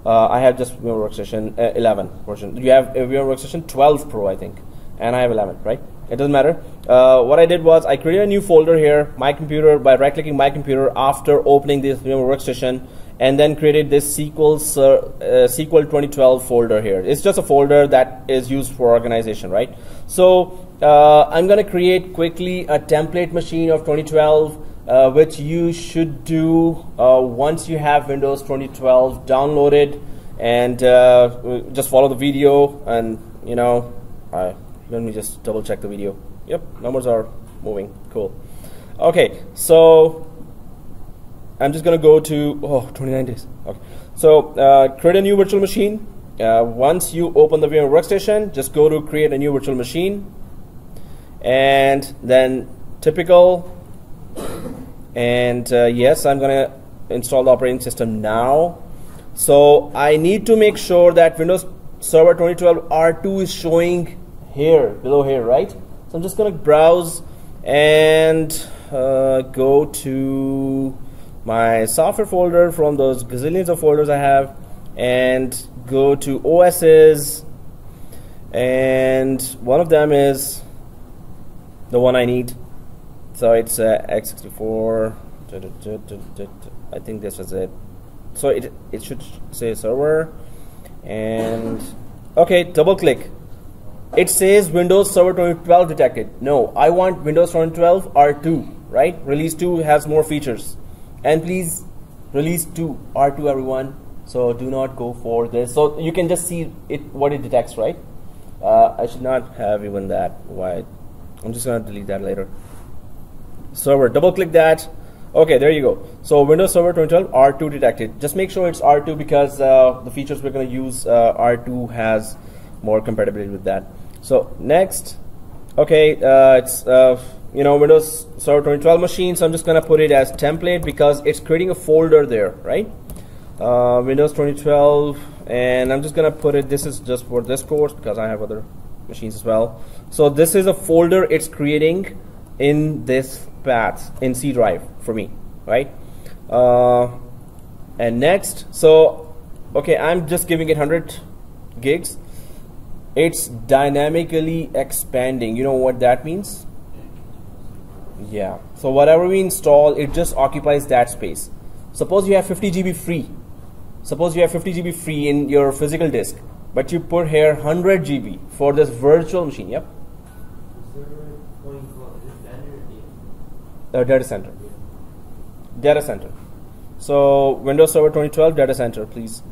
Speaker 1: I have just VMware Workstation 11 version. You have VMware Workstation 12 Pro, I think, and I have 11, right? it doesn't matter. What I did was I created a new folder here, my computer, by right-clicking my computer after opening this VMware Workstation, and then created this SQL 2012 folder here. It's just a folder that is used for organization, right? So I'm going to create quickly a template machine of 2012, which you should do once you have Windows 2012 downloaded, and just follow the video, and let me just double check the video. Yep, numbers are moving. Cool. Okay, so I'm just going to go to 29 days. Okay, so create a new virtual machine. Once you open the VMware Workstation, just go to create a new virtual machine, and then typical. And yes, I'm going to install the operating system now. So I need to make sure that Windows Server 2012 R2 is showing here, below here, right? So I'm just going to browse and go to my software folder from those gazillions of folders I have, and go to OSs, and one of them is the one I need. So it's x64. I think this was it. So it should say server, and okay, double click. It says Windows Server 2012 detected. No, I want Windows 2012 R2, right? Release 2 has more features, and please release 2 R2, everyone. So do not go for this. So you can just see it, what it detects, right? I should not have even that. Why? I'm just gonna delete that later. Server, double click that. Okay, there you go. So Windows Server 2012 R2 detected. Just make sure it's R2 because the features we're going to use, R2 has more compatibility with that. So next, okay, it's Windows Server 2012 machine. So I'm just going to put it as template because it's creating a folder there, right? Windows 2012, and I'm just going to put it. This is just for this course because I have other machines as well. So this is a folder it's creating in this path in C drive for me, right? And next, so okay, I'm just giving it 100 gigs. It's dynamically expanding. You know what that means? Yeah. So whatever we install, it just occupies that space. Suppose you have 50 GB free. Suppose you have 50 GB free in your physical disk, but you put here 100 GB for this virtual machine. Yep. Data center. Data center. So Windows Server 2012 data center, please.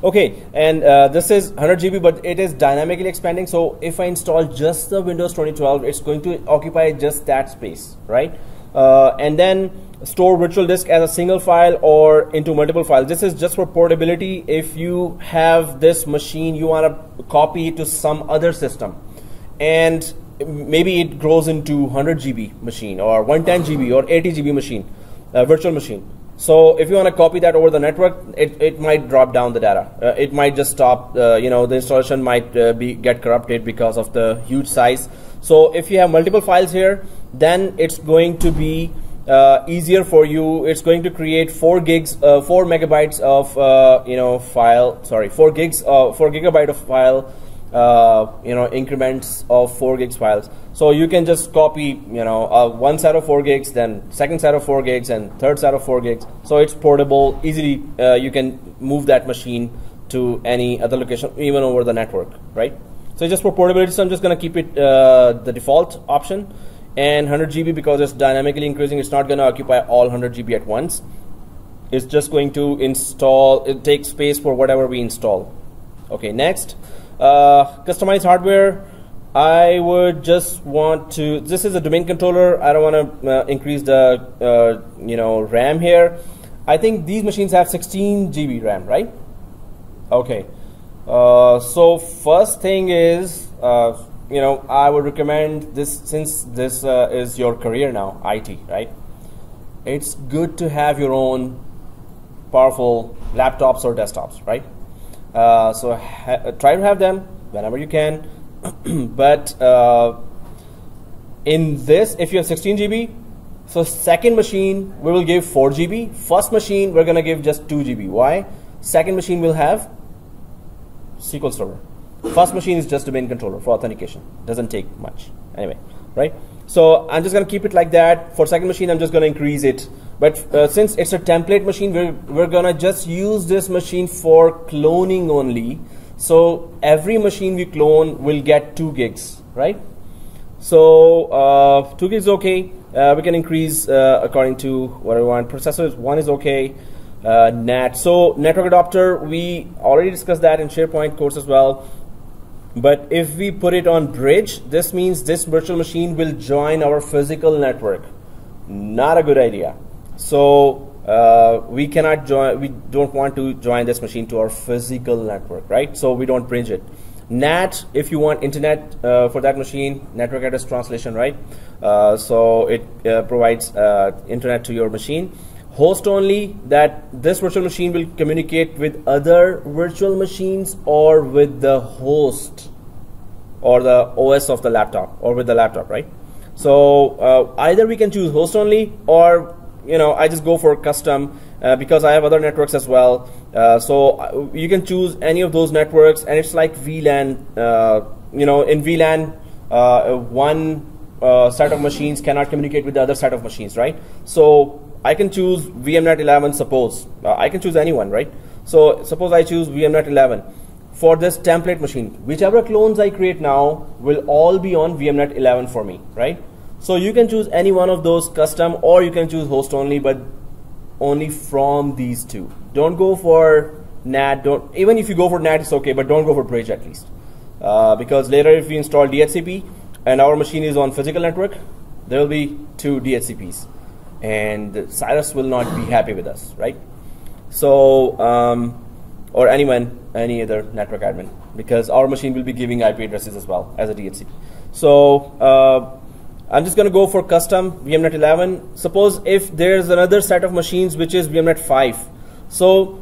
Speaker 1: Okay, and this is 100 GB, but it is dynamically expanding. So if I install just the Windows 2012, it's going to occupy just that space, right? And then store virtual disk as a single file or into multiple files. This is just for portability. If you have this machine, you want to copy it to some other system, and maybe it grows into 100 GB machine or 110 GB or 80 GB machine, virtual machine. So if you want to copy that over the network, it might drop down the data. It might just stop. The installation might get corrupted because of the huge size. So if you have multiple files here, then it's going to be easier for you. It's going to create 4 megabytes of 4 gigabyte of file. Increments of 4 gigs files. So you can just copy, one set of 4 gigs, then second set of 4 gigs, and third set of 4 gigs. So it's portable easily. You can move that machine to any other location, even over the network, right? So just for portability, so I'm just going to keep it the default option, and 100 GB because it's dynamically increasing. It's not going to occupy all 100 GB at once. It's just going to install. It takes space for whatever we install. Okay, next. Customized hardware. I would just want to. This is a domain controller. I don't want to increase the RAM here. I think these machines have 16 GB RAM, right? Okay. So first thing is, I would recommend this, since this is your career now, IT, right? It's good to have your own powerful laptops or desktops, right? So try to have them whenever you can. But in this, if you have 16 GB, so second machine we will give 4 GB. First machine we're gonna give just 2 GB. Why? Second machine will have SQL Server. First machine is just domain controller for authentication. Doesn't take much anyway, right? So I'm just going to keep it like that. For second machine, I'm just going to increase it. But since it's a template machine, we're going to just use this machine for cloning only. So every machine we clone will get 2 gigs, right? So 2 gigs okay. We can increase according to what I want. Processors 1 is okay. NAT. So network adapter, we already discussed that in SharePoint course as well. But if we put it on bridge, this means this virtual machine will join our physical network. Not a good idea. So we cannot join, we don't want to join this machine to our physical network, right? So we don't bridge it. NAT, if you want internet for that machine, network address translation, right? So it provides internet to your machine. Host only, that this virtual machine will communicate with other virtual machines or with the host or the OS of the laptop or with the laptop, right? So either we can choose host only, or I just go for custom because I have other networks as well. So you can choose any of those networks, and it's like VLAN. In VLAN, one set of machines cannot communicate with the other set of machines, right? So I can choose VMNet 11, suppose. I can choose anyone, right? So suppose I choose VMNet 11 for this template machine. Whichever clones I create now will all be on VMNet 11 for me, right? So you can choose any one of those custom, or you can choose host only, but only from these two. Don't go for NAT. Even if you go for NAT, it's okay, but don't go for bridge at least. Because later if we install DHCP and our machine is on physical network, there will be 2 DHCPs. And Cyrus will not be happy with us, right? So, or any other network admin, because our machine will be giving IP addresses as well as a DHCP. So, I'm just going to go for custom VMNet 11. Suppose if there's another set of machines which is VMNet 5. So,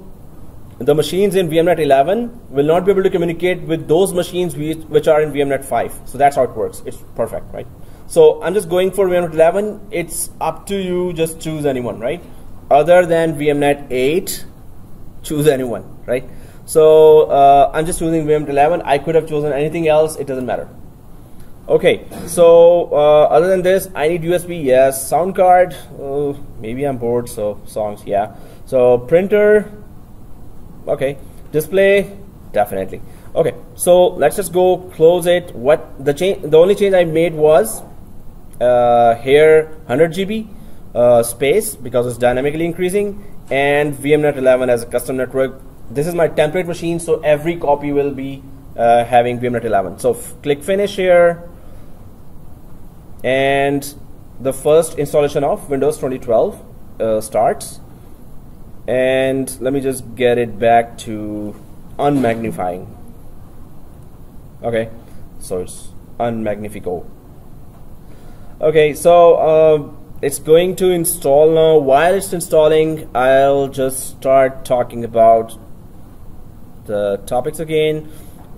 Speaker 1: the machines in VMNet 11 will not be able to communicate with those machines which are in VMNet 5. So that's how it works. It's perfect, right? So I'm just going for VMNet 11. It's up to you. Just choose anyone, right? Other than VMNet 8, choose anyone, right? So I'm just choosing VMNet 11. I could have chosen anything else. It doesn't matter. Okay. So other than this, I need USB. Yes. Sound card. Maybe I'm bored. So songs. Yeah. So printer. Okay. Display. Definitely. Okay. So let's just go close it. What the only change I made was here 100 GB space, because it's dynamically increasing, and VMNet 11 as a custom network. This is my template machine, so every copy will be having VMNet 11. So click finish here, and the first installation of Windows 2012 starts. And let me just get it back to unmagnifying. Okay, so it's unmagnifico. Okay, so it's going to install now. While it's installing, I'll just start talking about the topics again.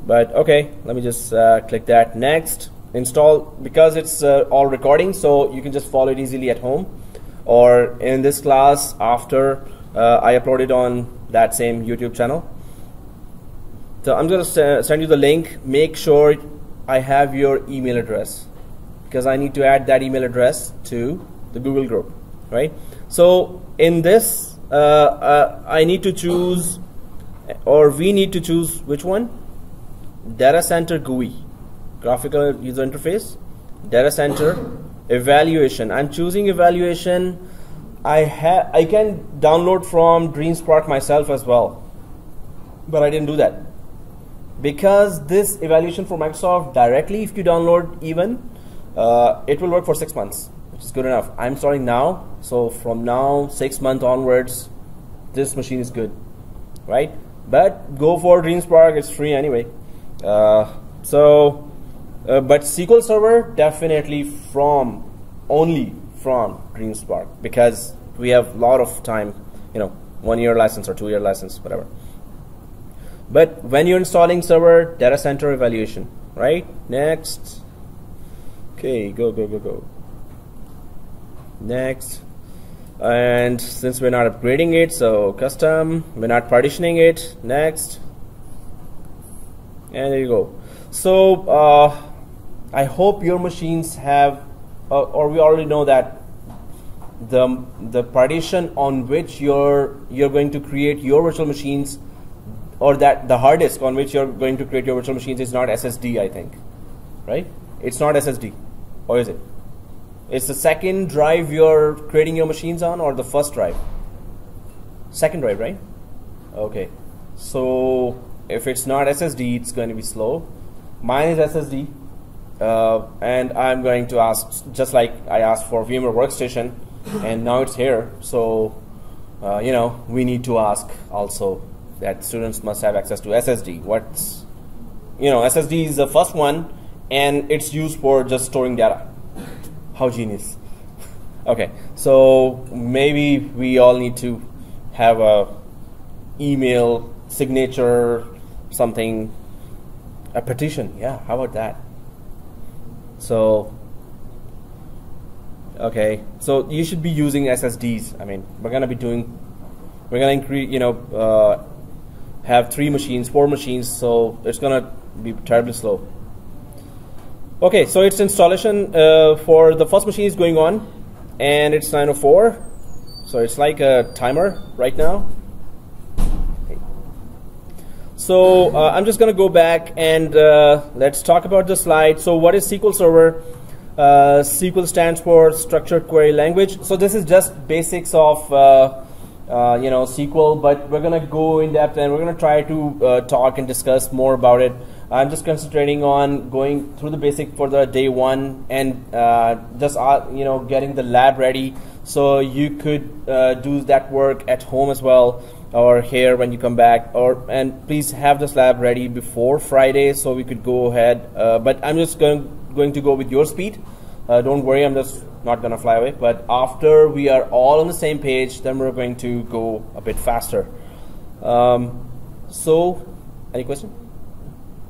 Speaker 1: But okay, let me just click that. Next, install, because it's all recording, so you can just follow it easily at home or in this class after I upload it on that same YouTube channel. So I'm going to send you the link. Make sure I have your email address, because I need to add that email address to the Google group, right? So in this, I need to choose, or we need to choose which one? Data Center GUI, Graphical User Interface, Data Center, Evaluation. I'm choosing Evaluation. I can download from DreamSpark myself as well, but I didn't do that. Because this evaluation for Microsoft directly, if you download even, it will work for 6 months, which is good enough. I'm starting now, so from now 6 months onwards, this machine is good, right? But go for DreamSpark, it's free anyway. But SQL Server definitely only from DreamSpark, because we have a lot of time, 1 year license or 2 year license, whatever. But when you're installing server, data center evaluation, right? Next. Okay, go. Next. And since we're not upgrading it, so custom, we're not partitioning it. Next. And there you go. So I hope your machines have, or we already know that the partition on which you're going to create your virtual machines, or that the hard disk on which you're going to create your virtual machines is not SSD, I think, right? It's not SSD, or is it? It's the second drive you're creating your machines on, or the first drive? Second drive, right? Okay. So if it's not SSD, it's going to be slow. Mine is SSD, and I'm going to ask, just like I asked for VMware Workstation, and now it's here. So you know, we need to ask also that students must have access to SSD. What's, you know, SSD is the first one, and it's used for just storing data. How genius. Okay, so maybe we all need to have a email signature, something, a petition. Yeah, how about that? So okay, so you should be using SSDs. I mean, we're gonna increase, you know, have 3 machines, 4 machines, so it's gonna be terribly slow. Okay, so its installation for the first machine is going on, and it's 9:04, so it's like a timer right now. So I'm just going to go back and let's talk about the slide. So what is SQL Server? SQL stands for Structured Query Language. So this is just basics of you know, SQL, but we're going to go in depth and we're going to try to talk and discuss more about it. I'm just concentrating on going through the basic for the day 1 and just you know, getting the lab ready, so you could do that work at home as well, or here when you come back, and please have this lab ready before Friday so we could go ahead. But I'm just going to go with your speed. Don't worry, I'm just not gonna fly away. But after we are all on the same page, then we're going to go a bit faster. So, any question?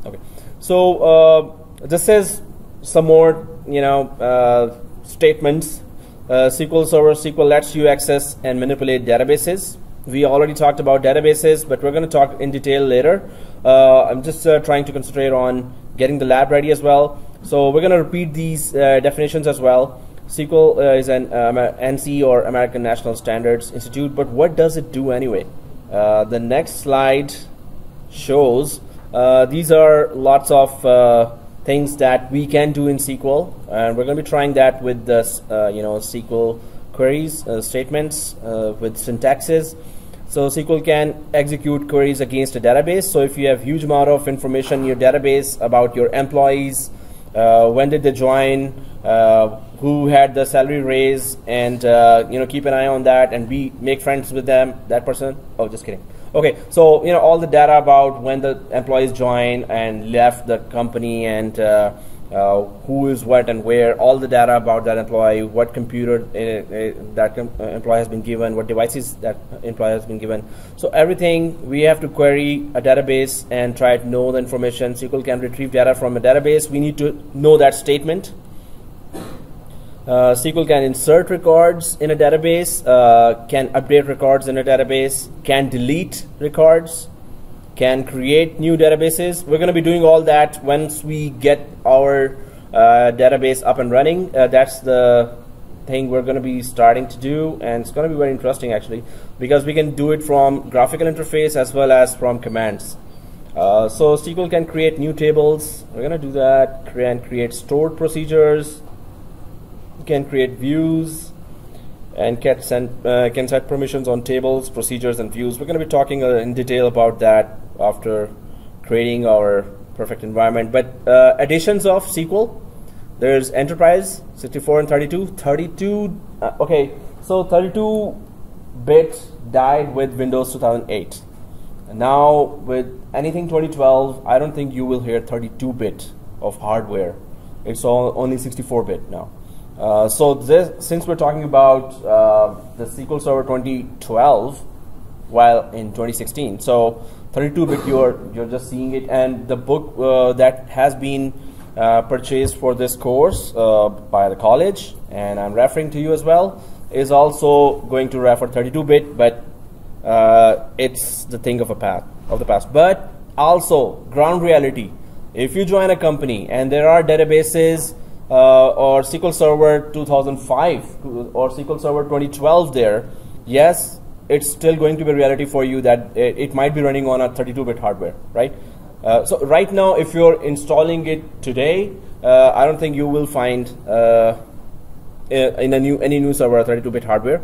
Speaker 1: Okay. So this is some more, you know, statements. SQL Server, SQL lets you access and manipulate databases. We already talked about databases, but we're going to talk in detail later. I'm just trying to concentrate on getting the lab ready as well. So we're going to repeat these definitions as well. SQL is an NC, or American National Standards Institute, but what does it do anyway? The next slide shows these are lots of things that we can do in SQL, and we're going to be trying that with the you know, SQL queries, statements with syntaxes. So SQL can execute queries against a database. So if you have huge amount of information in your database about your employees, when did they join, who had the salary raise, and you know, keep an eye on that and make friends with them, that person. Oh, just kidding. Okay, so you know, all the data about when the employees joined and left the company, and who is what and where, all the data about that employee, what computer that employee has been given, what devices that employee has been given. So everything we have to query a database and try to know the information. SQL can retrieve data from a database. We need to know that statement. SQL can insert records in a database, can update records in a database, can delete records, can create new databases. We're going to be doing all that once we get our database up and running. That's the thing we're going to be starting to do, and it's going to be very interesting actually, because we can do it from graphical interface as well as from commands. So SQL can create new tables. We're going to do that, and create stored procedures. You can create views and can set permissions on tables, procedures, and views. We're going to be talking in detail about that after creating our perfect environment. But additions of SQL, there's enterprise 64 and 32. Okay, so 32-bit died with Windows 2008. And now with anything 2012, I don't think you will hear 32-bit of hardware. It's only 64-bit now. So since we're talking about the SQL Server 2012, while in 2016, so 32-bit you're just seeing it, and the book that has been purchased for this course by the college, and I'm referring to you as well, is also going to refer 32-bit, but it's the thing of the past. But Also, ground reality. If you join a company and there are databases or SQL Server 2005 or SQL Server 2012 there, yes, it's still going to be a reality for you that it might be running on a 32-bit hardware, right? So right now, if you're installing it today, I don't think you will find in any new server a 32-bit hardware.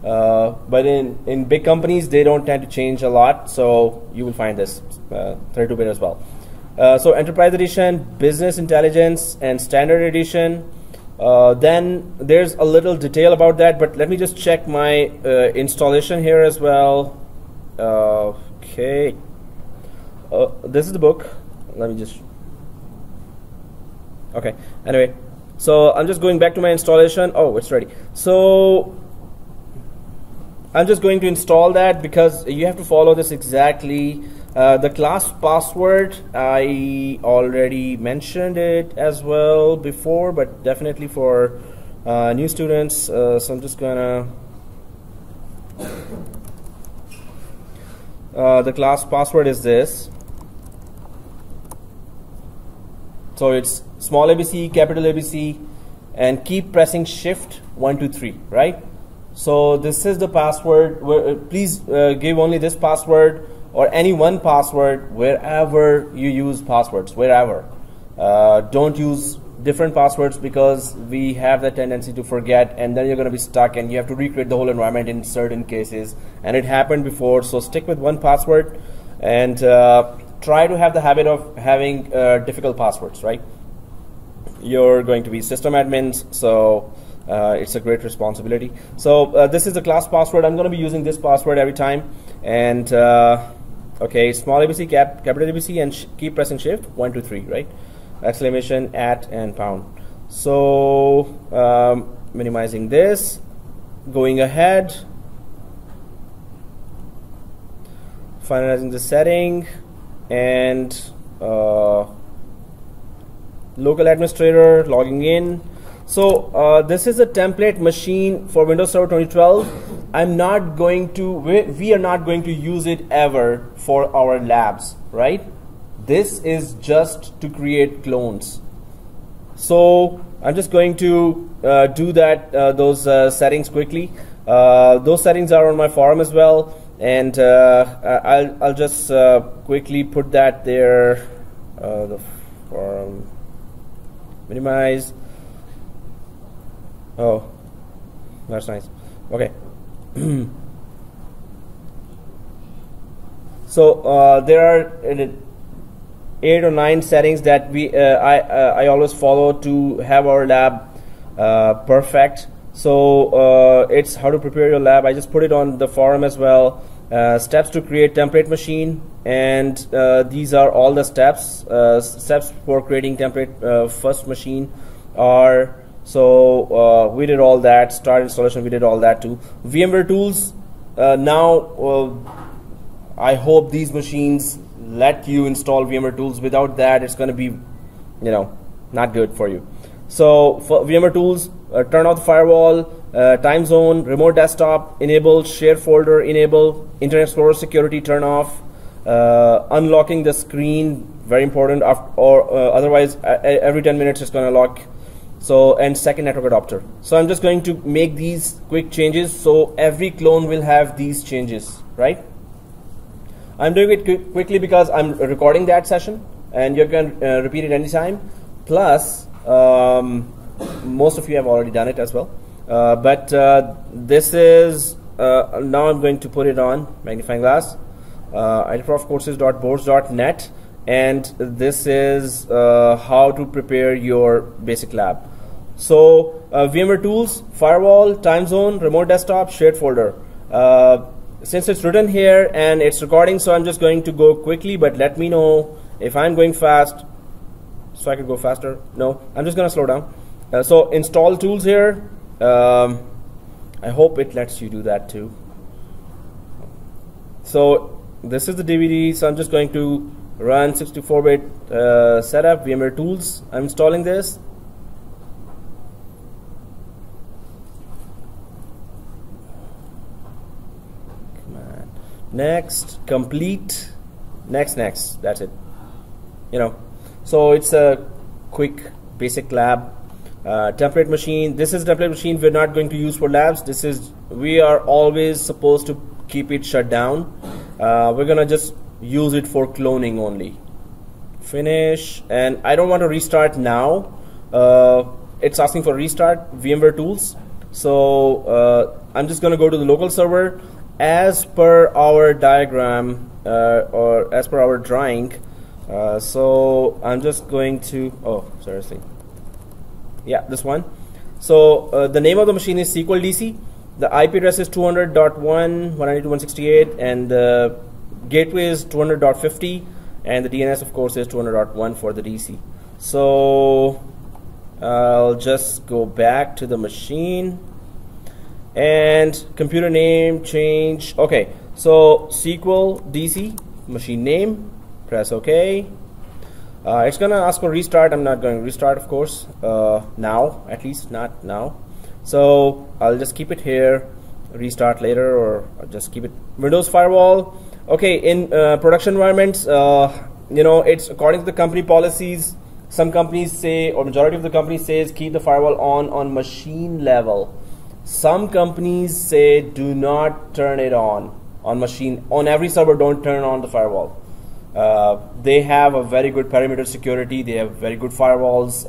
Speaker 1: But in big companies, they don't tend to change a lot, so you will find this 32-bit as well. So Enterprise Edition, Business Intelligence, and Standard Edition. Then there's a little detail about that, but let me just check my installation here as well. Okay. This is the book. Let me just. Okay. Anyway, so I'm just going back to my installation. Oh, it's ready. So I'm just going to install that because you have to follow this exactly. The class password, I already mentioned it as well before, but definitely for new students. So I'm just gonna. The class password is this. So it's small ABC, capital ABC, and keep pressing Shift 1, 2, 3, right? So this is the password. Please give only this password or any one password wherever you use passwords, wherever. Don't use different passwords because we have the tendency to forget, and then you're going to be stuck and you have to recreate the whole environment in certain cases, and it happened before. So stick with one password and try to have the habit of having difficult passwords, right? You're going to be system admins, so it's a great responsibility. So this is the class password. I'm going to be using this password every time. And okay, small ABC, capital ABC, and keep pressing Shift 1, 2, 3, right? Exclamation, @ and pound. So minimizing this, going ahead, finalizing the setting, and local administrator, logging in. So this is a template machine for Windows Server 2012. I'm not going to, we are not going to use it ever for our labs, right? This is just to create clones. So I'm just going to do that, those settings quickly. Those settings are on my forum as well, and I'll just quickly put that there. The forum, minimize. Oh, that's nice. Okay. So there are 8 or 9 settings that I always follow to have our lab perfect. So it's how to prepare your lab. I just put it on the forum as well. Steps to create template machine, and these are all the steps. Steps for creating template first machine are. So we did all that. Start installation, we did all that too. VMware tools. Now I hope these machines let you install VMware tools. Without that, it's going to be, not good for you. So for VMware tools, turn off the firewall, time zone, remote desktop, enable, share folder, enable, Internet Explorer security, turn off, unlocking the screen, very important, or otherwise every 10 minutes it's going to lock. So, and second network adapter. So I'm just going to make these quick changes. So every clone will have these changes, right? I'm doing it quickly because I'm recording that session, and you can repeat it anytime. Plus, most of you have already done it as well. But this is, now I'm going to put it on magnifying glass, editorofcourses.boards.net, and this is how to prepare your basic lab. So VMware tools, firewall, time zone, remote desktop, shared folder. Since it's written here and it's recording, so I'm just going to go quickly, but let me know if I'm going fast so I can go faster. No, I'm just going to slow down. So install tools here. I hope it lets you do that too. So this is the DVD, so I'm just going to run 64-bit setup, VMware tools. I'm installing this. Next, complete. next, that's it. So it's a quick basic lab. Template machine, this is template machine we're not going to use for labs. We are always supposed to keep it shut down. We're gonna just use it for cloning only. Finish, and I don't want to restart now. It's asking for restart VMware tools, so I'm just gonna go to the local server as per our diagram or as per our drawing. So I'm just going to, yeah, this one. So the name of the machine is SQL DC. The IP address is 200.192.168, and the gateway is 200.50, and the DNS of course is 200.1 for the DC. So I'll just go back to the machine and computer name change. Okay, so SQL DC machine name, press OK. It's gonna ask for restart. I'm not going to restart, of course, now, at least not now. So I'll just keep it here, restart later, or I'll just keep it Windows Firewall. Okay, in production environments, it's according to the company policies. Some companies say, or majority of the companies says, keep the firewall on machine level. Some companies say do not turn it on machine. On every server, don't turn on the firewall. They have a very good perimeter security. They have very good firewalls.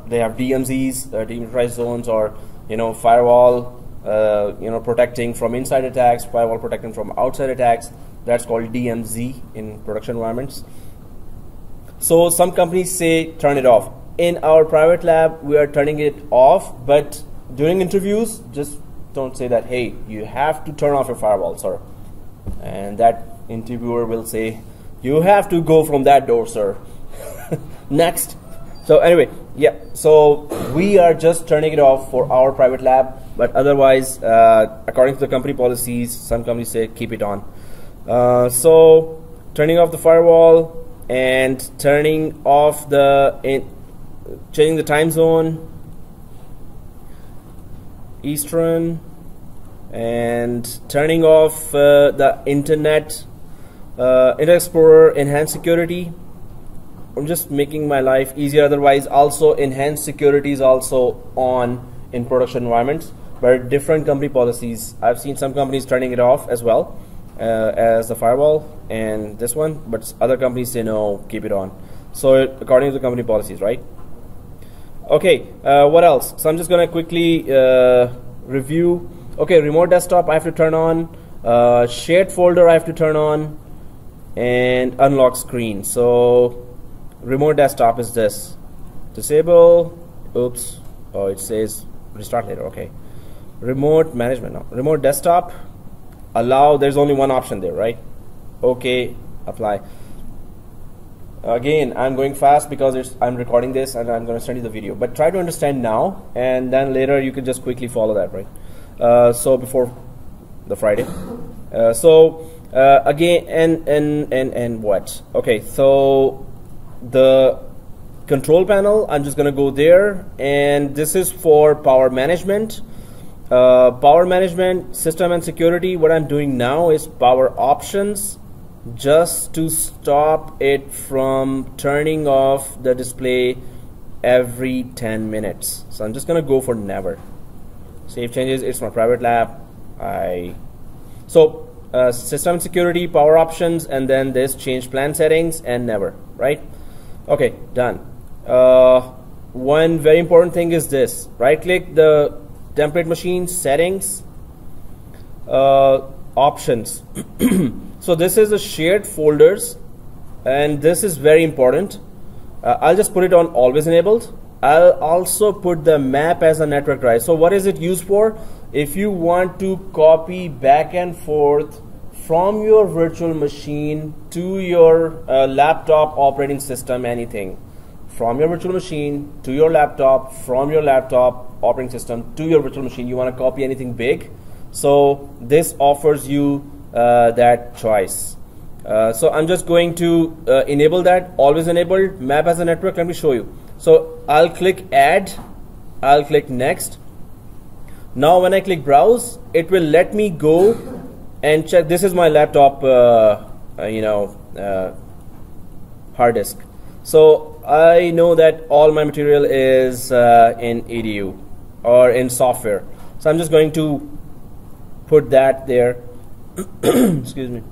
Speaker 1: They have DMZs, demilitarized zones, or firewall, protecting from inside attacks, firewall protecting from outside attacks. That's called DMZ in production environments. So some companies say turn it off. In our private lab, we are turning it off, but during interviews, just don't say that, hey, you have to turn off your firewall, sir. And that interviewer will say, you have to go from that door, sir. Next. So anyway, yeah, so we are just turning it off for our private lab, but otherwise, according to the company policies, some companies say keep it on. So turning off the firewall and turning off changing the time zone, Eastern, and turning off the Internet Explorer enhanced security. I'm just making my life easier. Otherwise, also enhanced security is also on in production environments, but different company policies. I've seen some companies turning it off as well as the firewall and this one, but other companies say no, keep it on. So according to the company policies, right? Okay, what else? So I'm just gonna quickly review. Okay, remote desktop I have to turn on, shared folder I have to turn on, and unlock screen. So remote desktop is this. Disable, oops, oh, it says restart later, okay. Remote management, no. Remote desktop, allow, there's only one option there, right? Okay, apply. Again, I'm going fast because I'm recording this and I'm going to send you the video, but try to understand now, and then later you can just quickly follow that, right? So before the Friday. Again, and what? Okay, so the control panel, I'm just gonna go there, and this is for power management. Power management, system and security. What I'm doing now is power options, just to stop it from turning off the display every 10 minutes. So I'm just gonna go for never. Save changes, it's my private lab. System security, power options, and then this change plan settings and never, right? Okay, done. One very important thing is this. Right click the template machine, settings, options. So this is the shared folders, and this is very important. I'll just put it on always enabled. I'll also put the map as a network drive. So what is it used for? If you want to copy back and forth from your virtual machine to your laptop operating system, anything. From your virtual machine to your laptop, from your laptop operating system to your virtual machine, you want to copy anything big. So this offers you that choice. So I'm just going to enable that, always enabled, map as a network. Let me show you. So I'll click add, I'll click next. Now when I click browse, it will let me go and check. This is my laptop hard disk. So I know that all my material is in edu or in software. So I'm just going to put that there. Excuse me.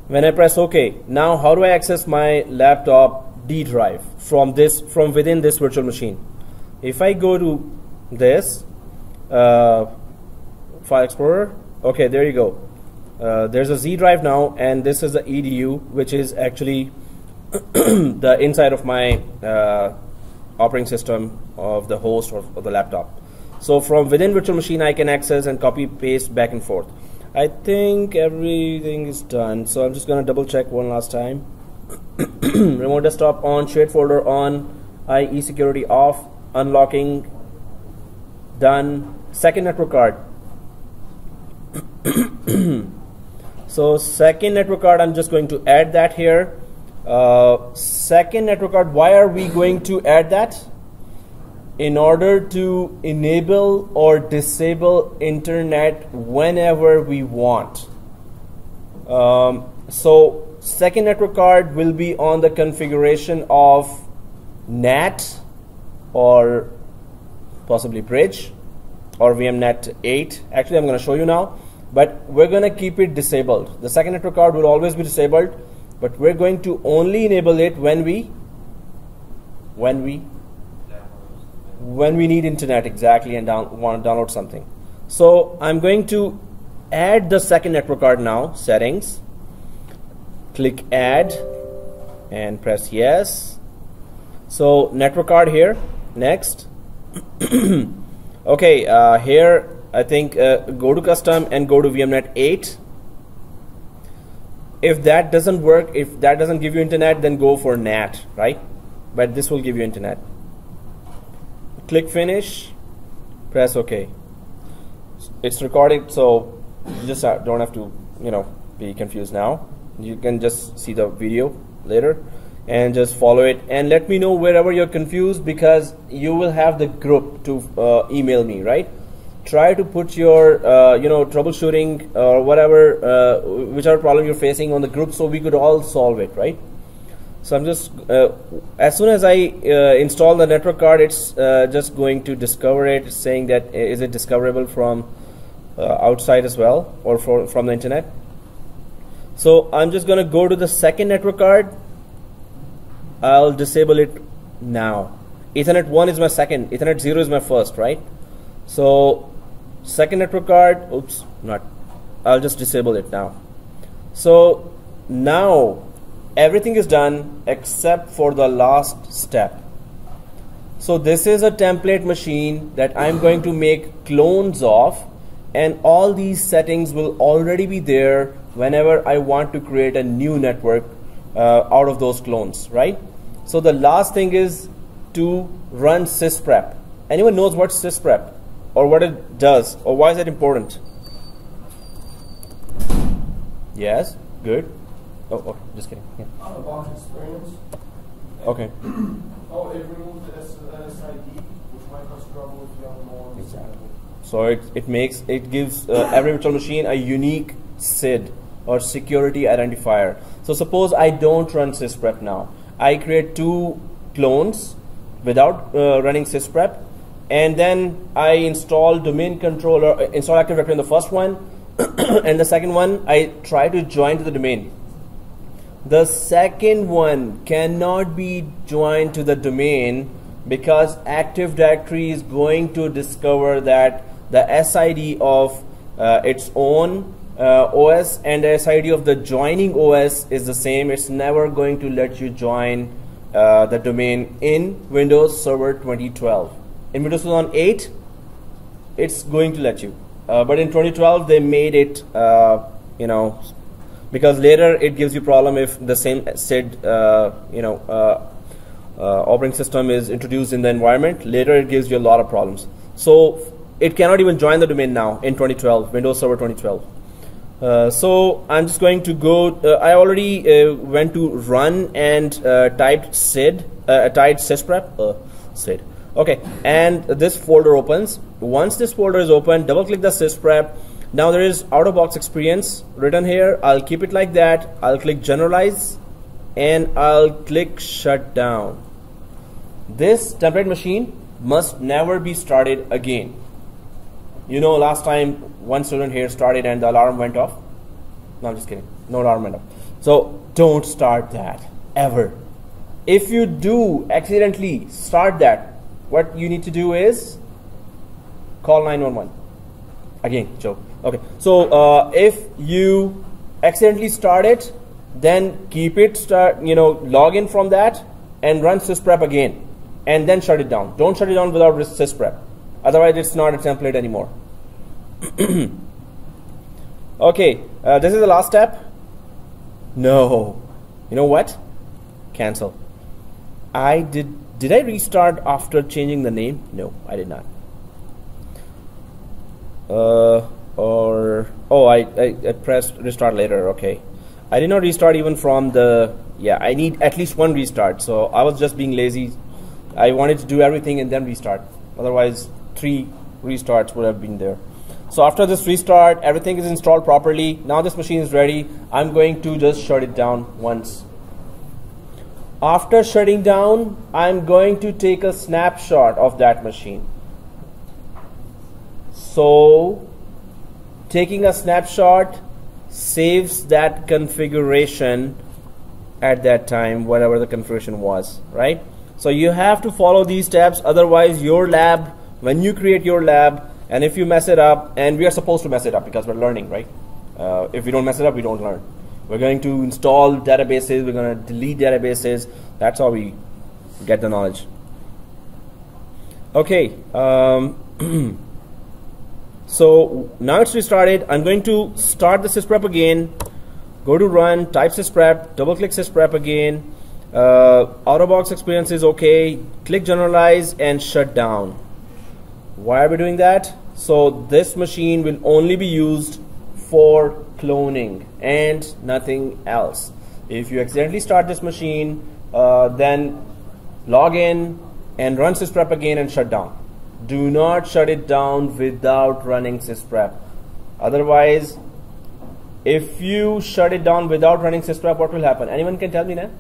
Speaker 1: When I press OK, now how do I access my laptop D drive from within this virtual machine? If I go to this File Explorer, okay, there you go. There's a Z drive now, and this is the edu, which is actually the inside of my operating system of the host or of the laptop. So from within virtual machine, I can access and copy paste back and forth. I think everything is done, so I'm just going to double check one last time. Remote desktop on, shared folder on, IE security off, unlocking done, second network card. So second network card, I'm just going to add that here. Second network card, why are we going to add that? In order to enable or disable internet whenever we want. So second network card will be on the configuration of NAT or possibly bridge or VMNet 8. Actually, I'm going to show you now, but we're going to keep it disabled. The second network card will always be disabled, but we're going to only enable it when we need internet, exactly, and want to download something. So I'm going to add the second network card now. Settings, click add and press yes. So network card here. Next. Okay, here I think go to custom and go to VMNet 8. If that doesn't work, if that doesn't give you internet, then go for NAT, right? But this will give you internet. Click finish, press OK. It's recorded, so you just don't have to, be confused now. You can just see the video later and just follow it, and let me know wherever you're confused, because you will have the group to email me, right? Try to put your troubleshooting or whatever whichever problem you're facing on the group, so we could all solve it, right? So I'm just as soon as I install the network card, it's just going to discover it. It's saying that is it discoverable from outside as well, or from the internet. So I'm just going to go to the second network card. I'll disable it now. Ethernet 1 is my second, Ethernet 0 is my first, right? So second network card, oops, not. I'll just disable it now. So now everything is done except for the last step. So this is a template machine that I'm going to make clones of, and all these settings will already be there whenever I want to create a new network out of those clones, right? So the last thing is to run sysprep. Anyone knows what sysprep or what it does, or why is it important? Yes, good. Oh, just kidding. Yeah.
Speaker 3: Out of box experience.
Speaker 1: Okay.
Speaker 3: Oh, it removed the SID, which might cause trouble if you don't know.
Speaker 1: Exactly. So it gives every virtual machine a unique SID or security identifier. So suppose I don't run sysprep now. I create 2 clones without running sysprep, and then I install domain controller, install Active Directory in the first one, and the second one I try to join to the domain. The second one cannot be joined to the domain because Active Directory is going to discover that the SID of its own OS and the SID of the joining OS is the same. It's never going to let you join the domain in Windows Server 2012. In Windows 2008, it's going to let you. But in 2012, they made it, because later it gives you problem if the same SID, operating system is introduced in the environment. Later it gives you a lot of problems. So it cannot even join the domain now in 2012, Windows Server 2012. So I'm just going to go, I already went to run and typed SID, typed sysprep, SID. Okay, and this folder opens. Once this folder is open, double click the sysprep. Now there is out of box experience written here. I'll keep it like that. I'll click generalize, and I'll click shut down. This template machine must never be started again. You know, last time one student here started and the alarm went off. No, I'm just kidding. No alarm went off. So don't start that ever. If you do accidentally start that, what you need to do is call 911. Again, joke. Okay. So if you accidentally start it, then keep it, log in from that and run sysprep again, and then shut it down. Don't shut it down without sysprep. Otherwise, it's not a template anymore. Okay, this is the last step. No, you know what? Cancel. Did I restart after changing the name? No, I did not. I pressed restart later. Okay, I did not restart even from the. Yeah, I need at least one restart. So I was just being lazy. I wanted to do everything and then restart. Otherwise, 3 restarts would have been there. So after this restart, everything is installed properly. Now this machine is ready. I'm going to just shut it down once. After shutting down, I'm going to take a snapshot of that machine. So taking a snapshot saves that configuration at that time, whatever the configuration was, right? So you have to follow these steps, otherwise your lab, when you create your lab, and if you mess it up, and we are supposed to mess it up because we're learning, right? If we don't mess it up, we don't learn. We're going to install databases, we're going to delete databases. That's how we get the knowledge. Okay, so now it's restarted. I'm going to start the sysprep again. Go to run, type sysprep, double click sysprep again. Out-of-box experience is okay. Click generalize and shut down. Why are we doing that? So this machine will only be used for cloning and nothing else. If you accidentally start this machine, then log in and run sysprep again and shut down. Do not shut it down without running sysprep. Otherwise, if you shut it down without running sysprep, what will happen? Anyone can tell me now?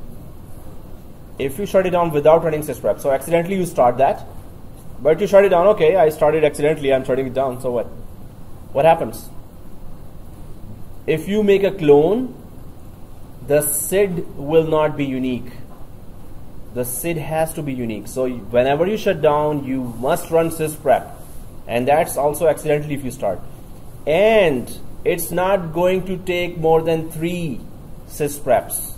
Speaker 1: If you shut it down without running sysprep, so accidentally you start that, but you shut it down. Okay, I started accidentally, I'm shutting it down, so what? What happens? If you make a clone, the SID will not be unique. The SID has to be unique. So whenever you shut down, you must run sysprep, and that's also accidentally if you start. And it's not going to take more than 3 syspreps.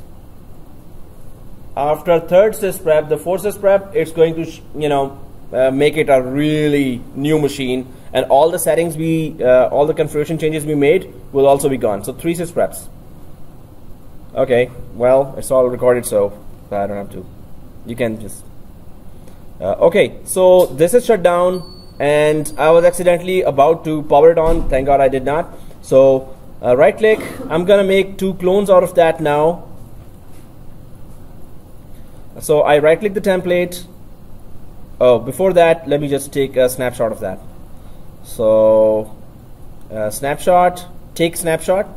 Speaker 1: After 3rd sysprep, the 4th sysprep, it's going to make it a really new machine, and all the settings all the configuration changes we made will also be gone. So 3 syspreps. Okay, well, it's all recorded, so I don't have to. You can just. Okay, so this is shut down, and I was accidentally about to power it on. Thank God I did not. So right click. I'm gonna make 2 clones out of that now. So I right click the template. Oh, before that, let me just take a snapshot of that. So snapshot, take snapshot,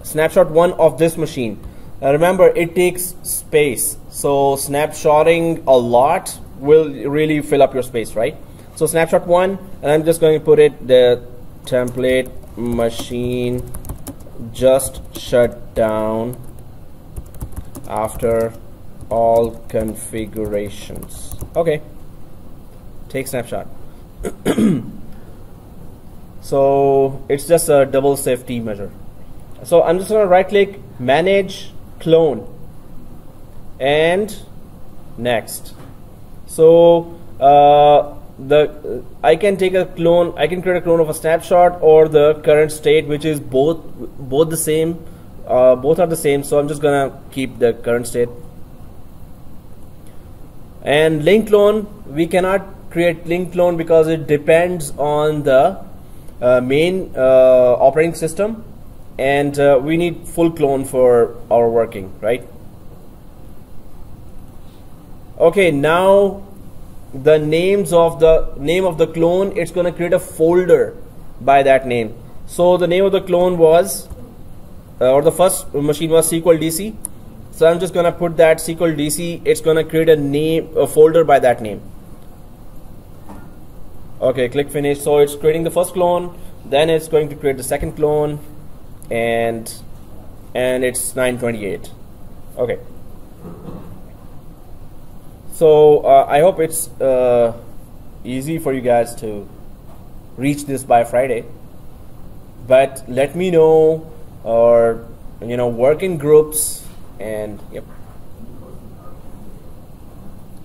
Speaker 1: snapshot 1 of this machine. Remember, it takes space, so snapshotting a lot will really fill up your space, right? So snapshot 1, and I'm just going to put it the template machine just shut down after all configurations. Okay, take snapshot. So it's just a double safety measure. So I'm just going to right click, manage clone, and next. So I can take a clone, I can create a clone of a snapshot or the current state, which is both the same, both are the same. So I'm just gonna keep the current state. And link clone, we cannot create link clone because it depends on the main operating system, and we need full clone for our working, right? Okay, now the name of the clone, it's going to create a folder by that name. So the name of the clone was, or the first machine was SQL DC, So I'm just gonna put that SQL DC. It's gonna create a folder by that name. Okay, click finish. So it's creating the first clone, then it's going to create the second clone, and it's 9:28. Okay. So I hope it's easy for you guys to reach this by Friday. But let me know, or work in groups, and yep.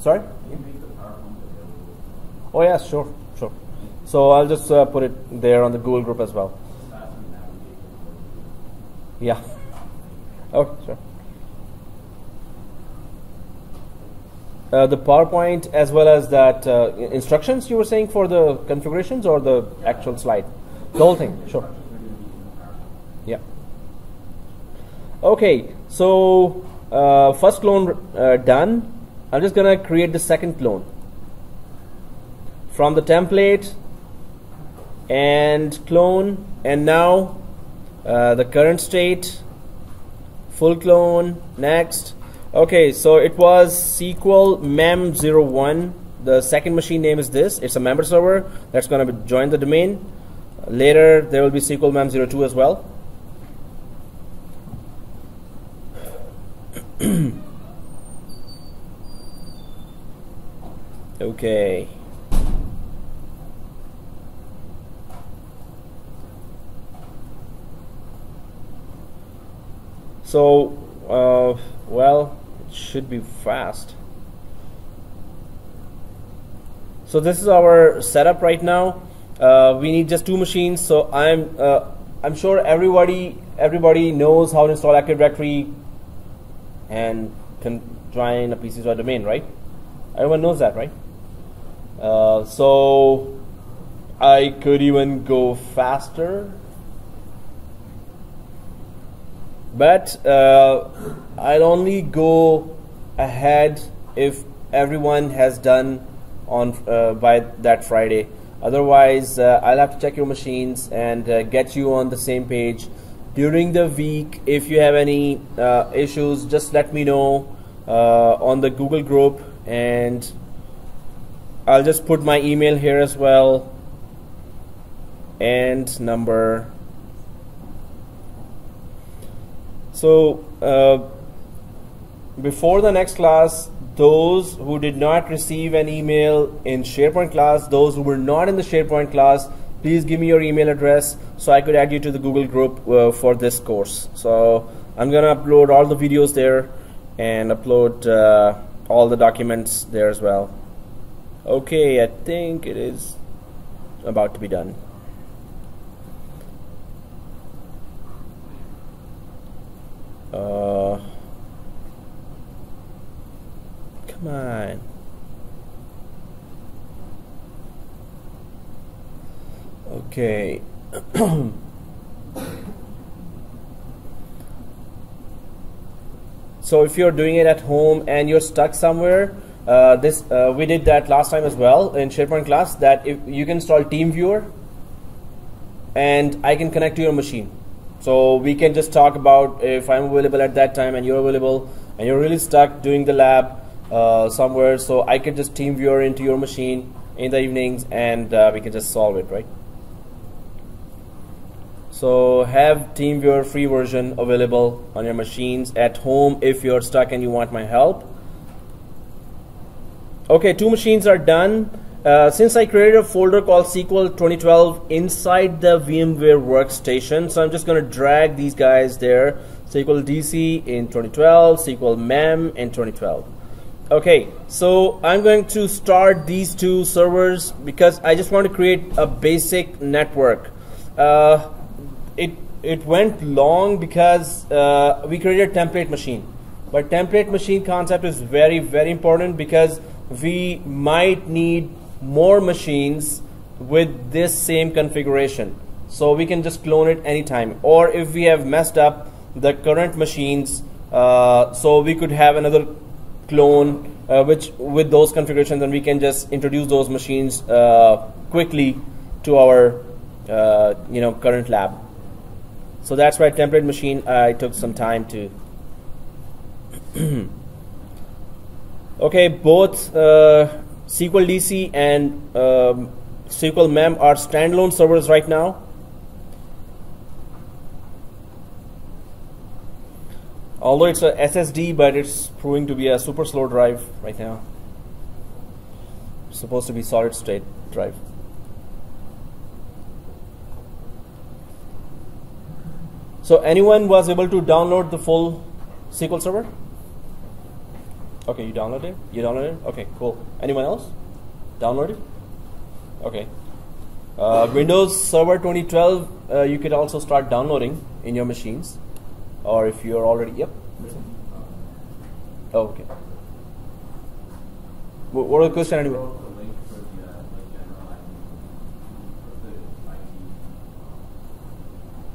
Speaker 1: Sorry? Oh yeah, sure. So I'll just put it there on the Google group as well. Yeah. Okay, sure. The PowerPoint as well as that instructions you were saying for the configurations, or the actual slide? The whole thing, sure. Yeah. Okay, so first clone done. I'm just gonna create the second clone from the template and clone, and now the current state, full clone, next. Okay, so it was SQL mem01. The second machine name is this. It's a member server that's going to join the domain. Later there will be SQL mem02 as well. Okay. So well, it should be fast. So this is our setup right now. We need just 2 machines. So I'm sure everybody knows how to install Active Directory and can join a PC domain, right? Everyone knows that, right? So I could even go faster, but I'll only go ahead if everyone has done on by that Friday. Otherwise, I'll have to check your machines and get you on the same page during the week. If you have any issues, just let me know on the Google group, and I'll just put my email here as well and number. So before the next class, those who did not receive an email in SharePoint class, those who were not in the SharePoint class, please give me your email address so I could add you to the Google group for this course. So I'm gonna upload all the videos there and upload all the documents there as well. Okay, I think it is about to be done. Come on. Okay. So if you're doing it at home and you're stuck somewhere, we did that last time as well in SharePoint class, that if you can install TeamViewer and I can connect to your machine. So we can just talk about if I'm available at that time and you're available and you're really stuck doing the lab somewhere, so I can just TeamViewer into your machine in the evenings and we can just solve it, right? So have TeamViewer free version available on your machines at home if you're stuck and you want my help. Okay, 2 machines are done. Since I created a folder called SQL 2012 inside the VMware workstation, so I'm just going to drag these guys there. SQL DC in 2012, SQL mem in 2012. Okay, so I'm going to start these 2 servers because I just want to create a basic network. It went long because we created a template machine, but template machine concept is very, very important because we might need more machines with this same configuration, so we can just clone it anytime, or if we have messed up the current machines, so we could have another clone which with those configurations, and we can just introduce those machines quickly to our current lab. So that's why template machine I took some time to Okay, both SQL DC and SQL MEM are standalone servers right now. Although it's a SSD, but it's proving to be a super slow drive right now. It's supposed to be solid state drive. So anyone was able to download the full SQL Server? Okay, you downloaded it? You downloaded it? Okay, cool. Anyone else? Download it? Okay. Windows Server 2012, you could also start downloading in your machines. Or if you're already, yep. Oh, okay. What are the question anyway?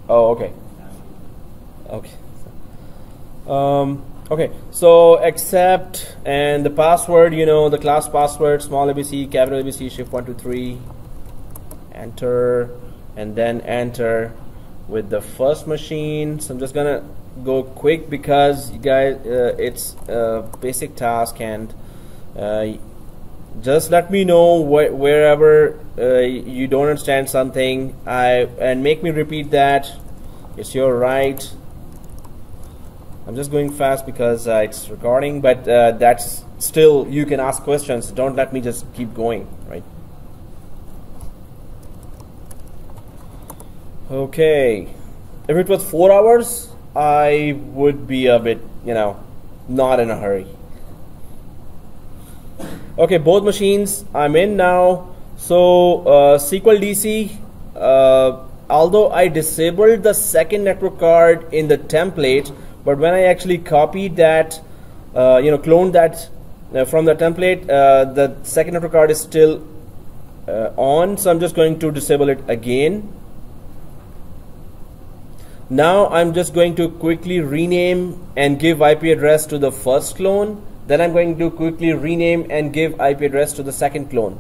Speaker 1: Oh, okay. Okay. Okay. So accept and the password, you know, the class password, small ABC, capital ABC, shift 1 2 3, enter, and then enter with the first machine. So I'm just gonna go quick because you guys, it's a basic task, and just let me know wherever you don't understand something, and make me repeat that. It's your right. I'm just going fast because it's recording, but that's still, you can ask questions. Don't let me just keep going, right? Okay. If it was 4 hours, I would be a bit, you know, not in a hurry. Okay, both machines I'm in now. So SQL DC, although I disabled the second network card in the template, but when I actually copied that, you know, cloned that from the template, the second network card is still on. So I'm just going to disable it again. Now I'm just going to quickly rename and give IP address to the first clone. Then I'm going to quickly rename and give IP address to the second clone.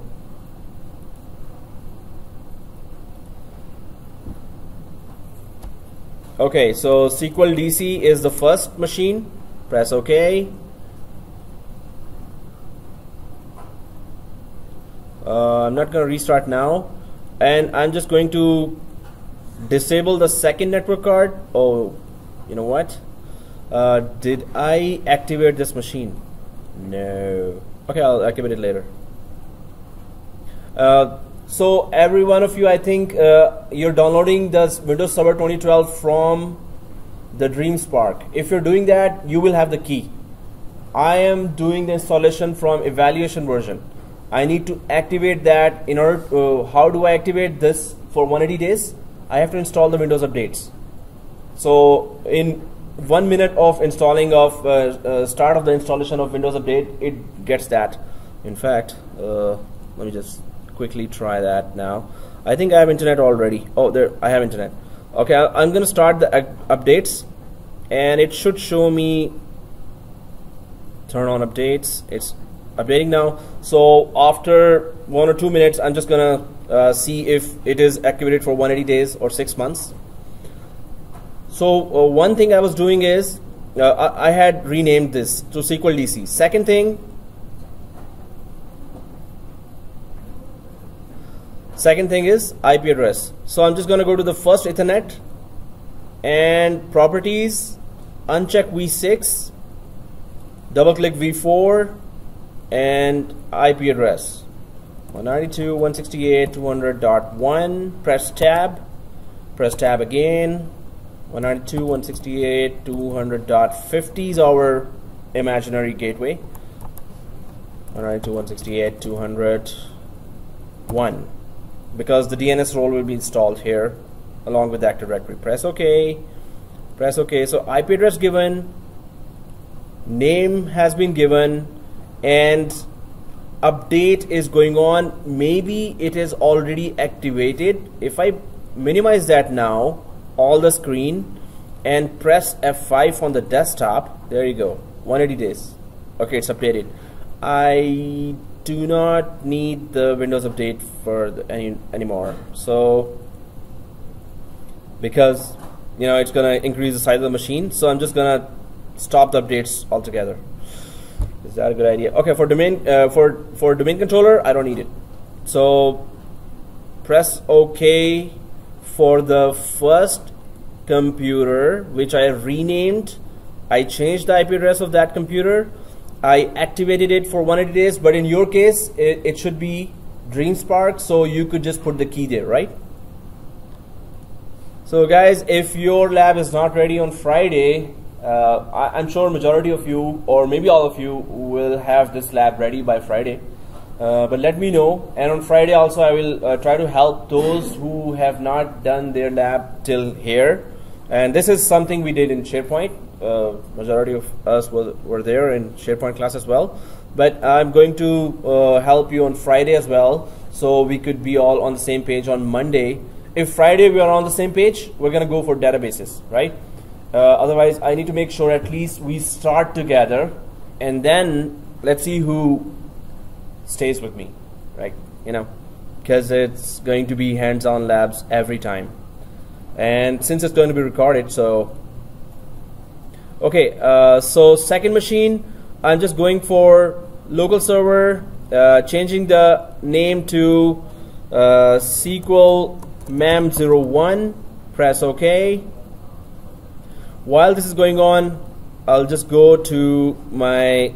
Speaker 1: Okay, so SQL DC is the first machine. Press OK. I'm not going to restart now. And I'm just going to disable the second network card. Oh, you know what? Did I activate this machine? No. Okay, I'll activate it later. So every one of you, I think you're downloading the Windows Server 2012 from the DreamSpark. If you're doing that, you will have the key. I am doing the installation from evaluation version. I need to activate that. In order to, how do I activate this for 180 days? I have to install the Windows updates. So in 1 minute of installing of start of the installation of Windows Update, it gets that. In fact, let me just quickly try that now. I think I have internet already. Oh, there, I have internet. Okay, I'm going to start the updates, and it should show me turn on updates. It's updating now. So after 1 or 2 minutes, I'm just going to see if it is activated for 180 days or 6 months. So one thing I was doing is I had renamed this to SQL DC. Second thing is IP address. So I'm just going to go to the first Ethernet and properties, uncheck V6, double click V4 and IP address 192.168.200.1. press tab again. 192.168.200.50 is our imaginary gateway. 192.168.200.1, because the DNS role will be installed here along with the Active Directory. Press OK. Press OK. So IP address given, name has been given, and update is going on. Maybe it is already activated. If I minimize that now, all the screen, and press F5 on the desktop, there you go, 180 days. Okay, it's updated. I do not need the Windows update for anymore. So because, you know, it's gonna increase the size of the machine, so I'm just gonna stop the updates altogether. Is that a good idea? Okay, for domain for domain controller, I don't need it. So press OK for the first computer, which I renamed. I changed the IP address of that computer. I activated it for 180 days, but in your case, it should be DreamSpark, so you could just put the key there, right? So guys, if your lab is not ready on Friday, I'm sure majority of you, or maybe all of you, will have this lab ready by Friday. But let me know, and on Friday also I will try to help those who have not done their lab till here. And this is something we did in SharePoint. Majority of us were there in SharePoint class as well. But I'm going to help you on Friday as well, so we could be all on the same page on Monday. If Friday we are on the same page, we're going to go for databases, right? Otherwise, I need to make sure at least we start together, and then let's see who stays with me, right? You know, because it's going to be hands-on labs every time, and since it's going to be recorded, so okay. So second machine, I'm just going for local server, changing the name to SQL MEM01. Press OK. While this is going on, I'll just go to my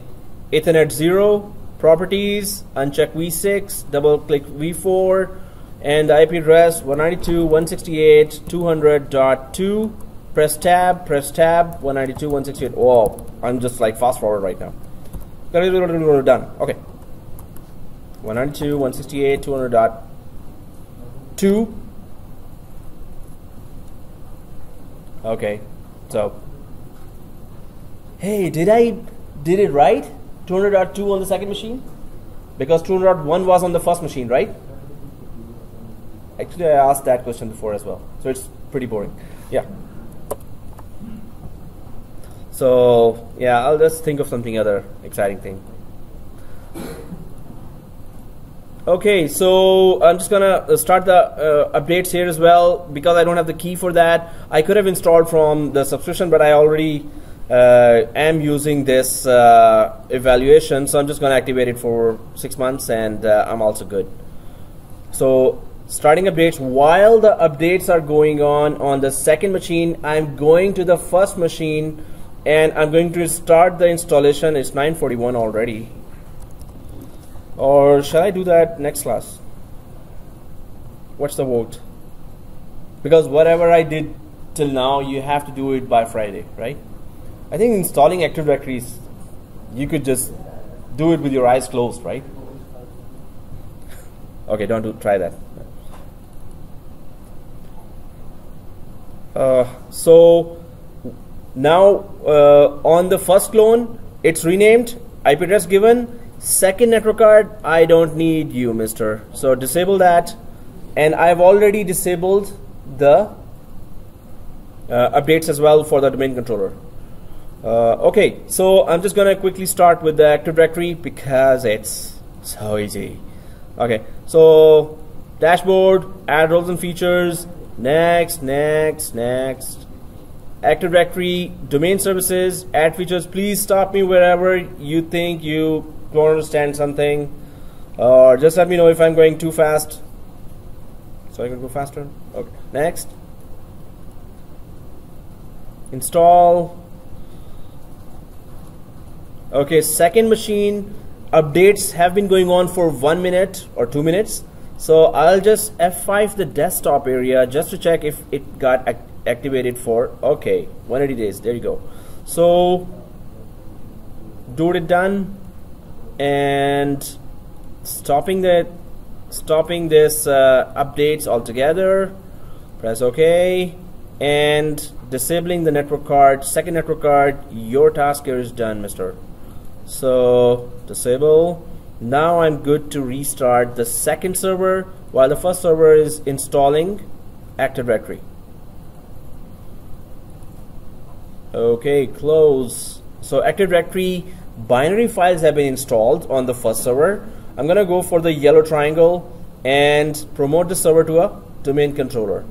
Speaker 1: Ethernet 0 properties, uncheck v6, double click v4, and the IP address 192.168.200.2. press tab 192.168. Oh, I'm just like fast forward right now. Done. Okay, 192.168.200.2. okay, so hey, did it right? 200.2 on the second machine, because 200.1 was on the first machine, right? Actually, I asked that question before as well, so it's pretty boring. Yeah. So yeah, I'll just think of something other exciting thing. Okay, so I'm just gonna start the updates here as well, because I don't have the key for that. I could have installed from the subscription, but I already am using this evaluation, so I'm just gonna activate it for 6 months, and I'm also good. So starting updates. While the updates are going on the second machine, I'm going to the first machine and I'm going to start the installation. It's 9:41 already. Or shall I do that next class? What's the vote? Because whatever I did till now, you have to do it by Friday, right? I think installing Active Directories, you could just do it with your eyes closed, right? Okay, try that. So now on the first clone, it's renamed, IP address given. Second network card, I don't need you, mister. So disable that. And I've already disabled the updates as well for the domain controller. Okay, so I'm just gonna quickly start with the Active Directory because it's so easy. Okay, so dashboard, add roles and features, next. Active Directory, domain services, add features. Please stop me wherever you think you don't understand something, or just let me know if I'm going too fast so I can go faster. Okay, next. Install. Okay, second machine updates have been going on for 1 minute or 2 minutes, so I'll just F5 the desktop area just to check if it got activated for 180 days. There you go. So do it done, and stopping this updates altogether. Press OK, and disabling the network card, second network card. Your task here is done, mister. So disable. Now I'm good to restart the second server while the first server is installing Active Directory. Okay, close. So Active Directory binary files have been installed on the first server. I'm gonna go for the yellow triangle and promote the server to a domain controller.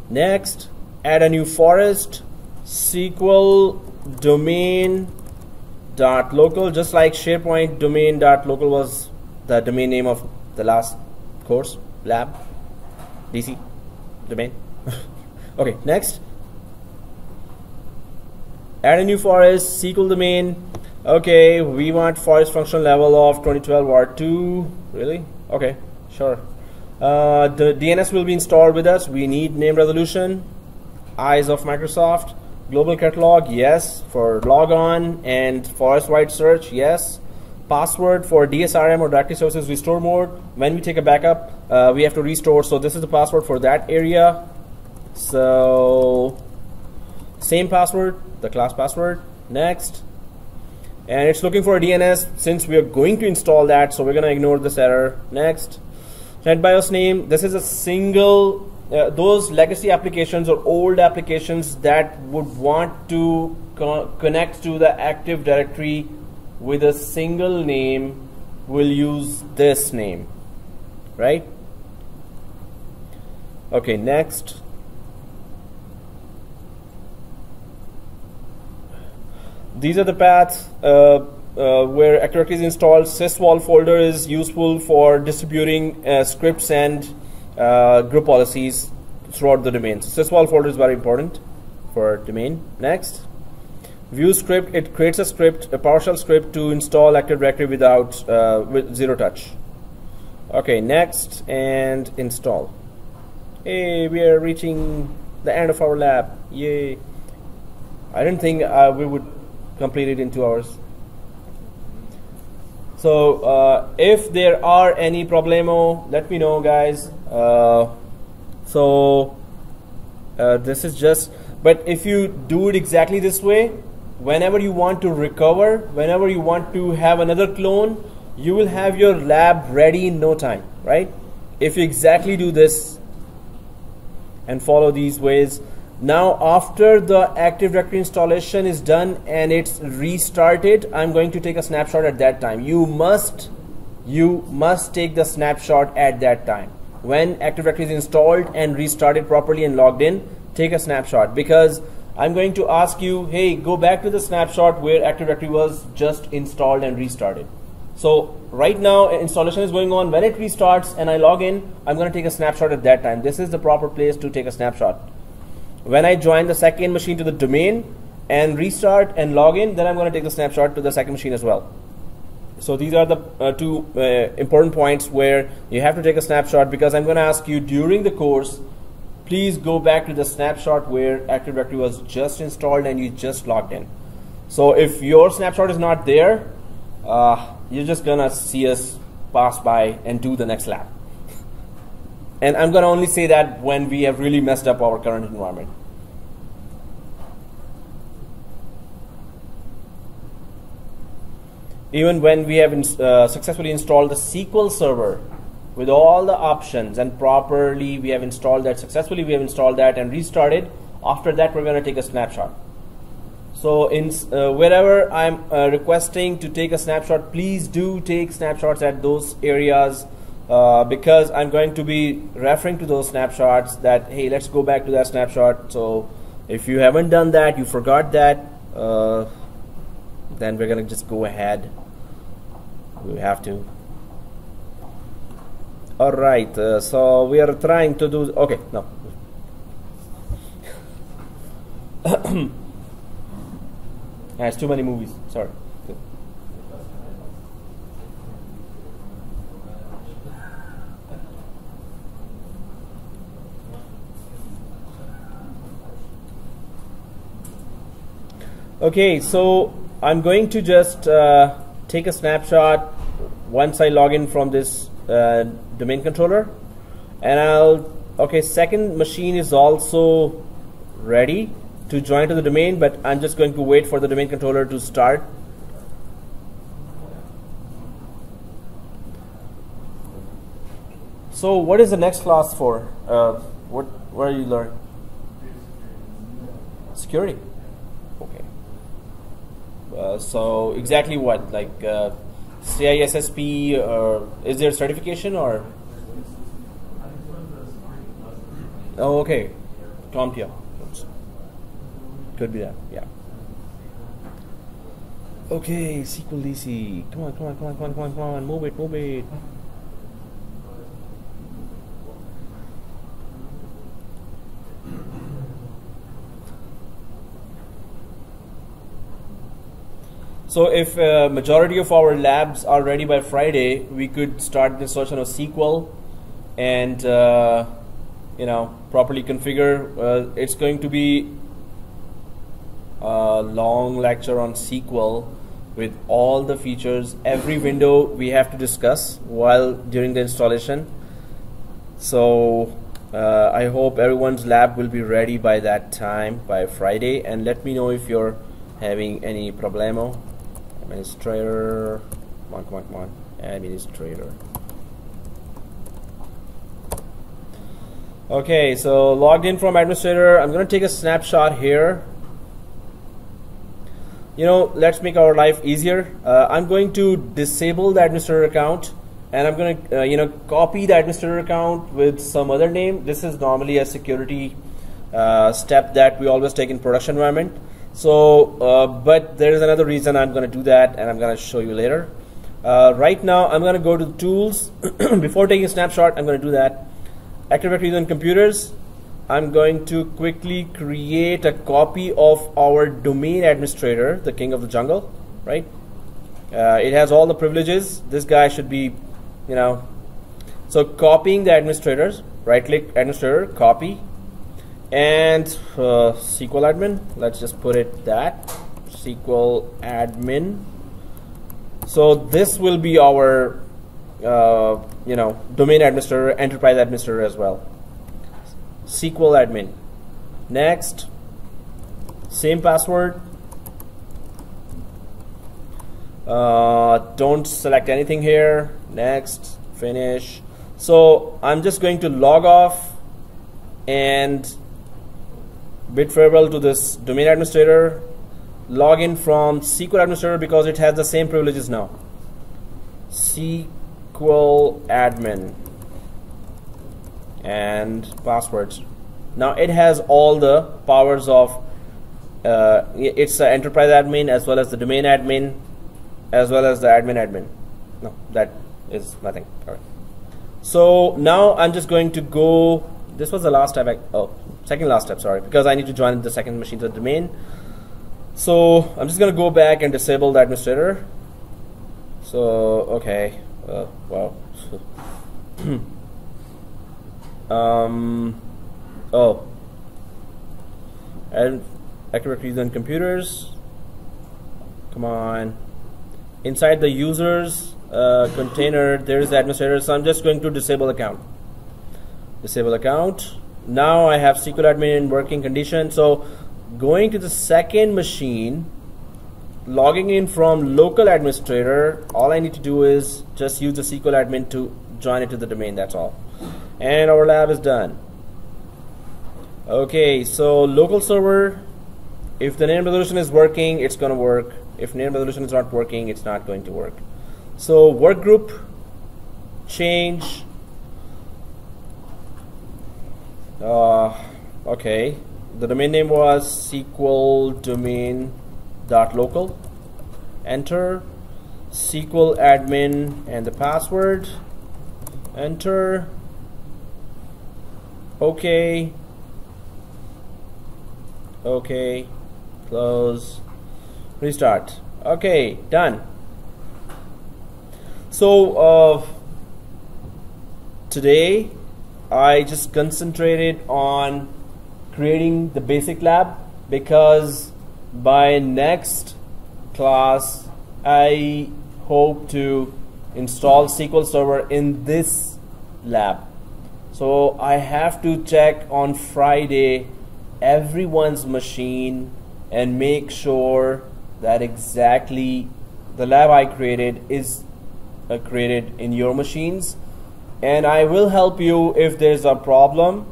Speaker 1: Next, add a new forest, SQL domain dot local, just like SharePoint domain dot local was the domain name of the last course lab DC domain. Okay, next, add a new forest SQL domain. Okay, we want forest functional level of 2012 or 2. Really? Okay, sure. The DNS will be installed with us. We need name resolution, eyes of Microsoft, global catalog, yes, for log on, and forest wide search, yes. Password for DSRM or directory services restore mode. When we take a backup, we have to restore, so this is the password for that area. So same password, the class password. Next, and it's looking for a DNS since we are going to install that, so we're going to ignore this error. Next, NetBIOS name. This is a single those legacy applications or old applications that would want to connect to the Active Directory with a single name will use this name, right? Okay, next. These are the paths where Active Directory is installed. Sysvol folder is useful for distributing scripts and group policies throughout the domain. So Sysvol folder is very important for domain. Next, view script. It creates a script, a PowerShell script to install Active Directory without with zero touch. Okay, next, and install. Hey, we are reaching the end of our lab. Yay! I didn't think we would complete it in 2 hours. So if there are any problemo, let me know, guys. This is just, but if you do it exactly this way, whenever you want to recover, whenever you want to have another clone, you will have your lab ready in no time, right? If you exactly do this and follow these ways. Now after the Active Directory installation is done and it's restarted, I'm going to take a snapshot at that time. You must take the snapshot at that time. When Active Directory is installed and restarted properly and logged in, take a snapshot, because I'm going to ask you, hey, go back to the snapshot where Active Directory was just installed and restarted. So right now installation is going on. When it restarts and I log in, I'm going to take a snapshot at that time. This is the proper place to take a snapshot. When I join the second machine to the domain and restart and log in, then I'm going to take the snapshot to the second machine as well. So these are the two important points where you have to take a snapshot, because I'm going to ask you during the course, please go back to the snapshot where Active Directory was just installed and you just logged in. So if your snapshot is not there, you're just going to see us pass by and do the next lab. And I'm going to only say that when we have really messed up our current environment. Even when we have successfully installed the SQL Server with all the options and properly we have installed that, successfully we have installed that and restarted, after that we're going to take a snapshot. So in wherever I'm requesting to take a snapshot, please do take snapshots at those areas. Because I'm going to be referring to those snapshots that, hey, let's go back to that snapshot. So if you haven't done that, you forgot that, then we're going to just go ahead. We have to. All right, so we are trying to do, okay, no. It's too many movies, sorry. Okay, so I'm going to just take a snapshot once I log in from this domain controller, and second machine is also ready to join to the domain, but I'm just going to wait for the domain controller to start. So what is the next class for? What are you learning? Security. Okay. So exactly what, like CISSP, or is there certification or? Oh, okay. CompTIA. Could be that, yeah. Okay, SQL DC. Come on, come on, come on, come on, come on, come on. Move it, move it. So if majority of our labs are ready by Friday, we could start the installation of SQL and properly configure. It's going to be a long lecture on SQL with all the features. Every window we have to discuss while during the installation. So I hope everyone's lab will be ready by that time, by Friday, and let me know if you're having any problemo. Administrator, come on, administrator. Okay, so logged in from administrator. I'm going to take a snapshot here. Let's make our life easier. I'm going to disable the administrator account, and I'm going to copy the administrator account with some other name. This is normally a security step that we always take in production environment. So, but there is another reason I'm going to do that, and I'm going to show you later. Right now, I'm going to go to the tools. Before taking a snapshot, I'm going to do that. Active Directory on computers. I'm going to quickly create a copy of our domain administrator, the king of the jungle, right? It has all the privileges. This guy should be, So copying the administrators, right-click administrator, copy. And SQL admin, let's just put it that SQL admin. So this will be our domain administrator, enterprise administrator as well. SQL admin. Next, same password. Don't select anything here. Next, finish. So I'm just going to log off and bid farewell to this domain administrator, log in from SQL administrator because it has the same privileges now. SQL admin and passwords. Now it has all the powers of it's the enterprise admin as well as the domain admin as well as the admin. No, that is nothing. All right. So now I'm just going to go. This was the last step. Second last step, sorry, because I need to join the second machine to the domain. So I'm just going to go back and disable the administrator. So, okay. Wow. And Active Directory on computers. Come on. Inside the users container, there is the administrator. So I'm just going to disable account. Disable account. Now I have SQL admin in working condition. So going to the second machine, logging in from local administrator, all I need to do is just use the SQL admin to join it to the domain. That's all. And our lab is done. Okay, so local server, if the name resolution is working, it's going to work. If name resolution is not working, it's not going to work. So work group, change. Okay, the domain name was SQL domain.local. Enter. SQL admin and the password. Enter. Okay. Okay. Close. Restart. Okay, done. So today I just concentrated on creating the basic lab because by next class I hope to install SQL Server in this lab. So I have to check on Friday everyone's machine and make sure that exactly the lab I created is created in your machines. And I will help you if there's a problem.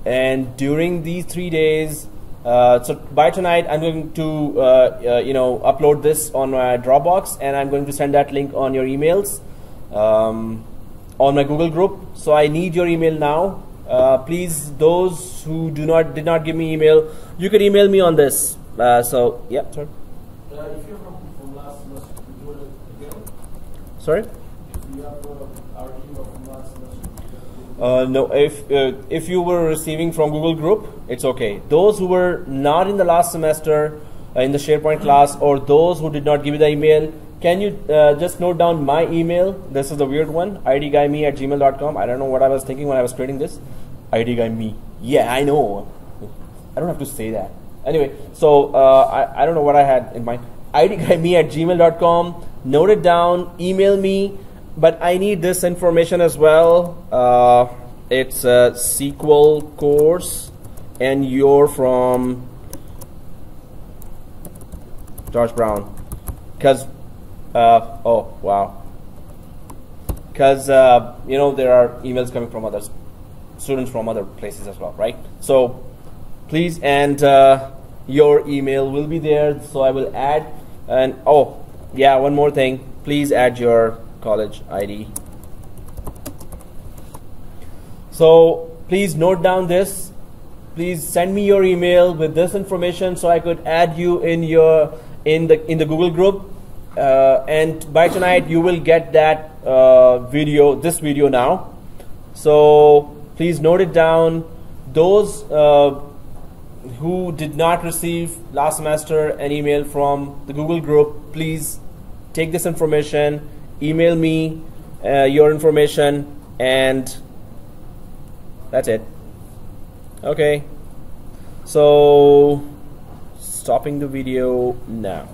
Speaker 1: And during these 3 days, so by tonight, I'm going to upload this on my Dropbox, and I'm going to send that link on your emails on my Google group. So I need your email now. Please, those who did not give me email, you can email me on this. So yeah, sorry.
Speaker 3: If you're from last semester, could you do it again?
Speaker 1: Sorry.
Speaker 3: If you have our email from last semester,
Speaker 1: No, if you were receiving from Google Group, it's okay. Those who were not in the last semester in the SharePoint class, or those who did not give you the email, can you just note down my email? This is the weird one, idguyme@gmail.com. I don't know what I was thinking when I was creating this. idguyme. Yeah, I know. I don't have to say that. Anyway, so I don't know what I had in mind. idguyme@gmail.com. Note it down. Email me. But I need this information as well. It's a SQL course, and you're from George Brown. Because, oh wow. Because you know, there are emails coming from other students from other places as well, right? So please, and your email will be there. So I will add. And oh yeah, one more thing. Please add your college ID. So please note down this. Please send me your email with this information so I could add you in the Google group. And by tonight you will get that this video now. So please note it down. Those who did not receive last semester an email from the Google group, please take this information. Email me your information, and that's it. Okay, so stopping the video now.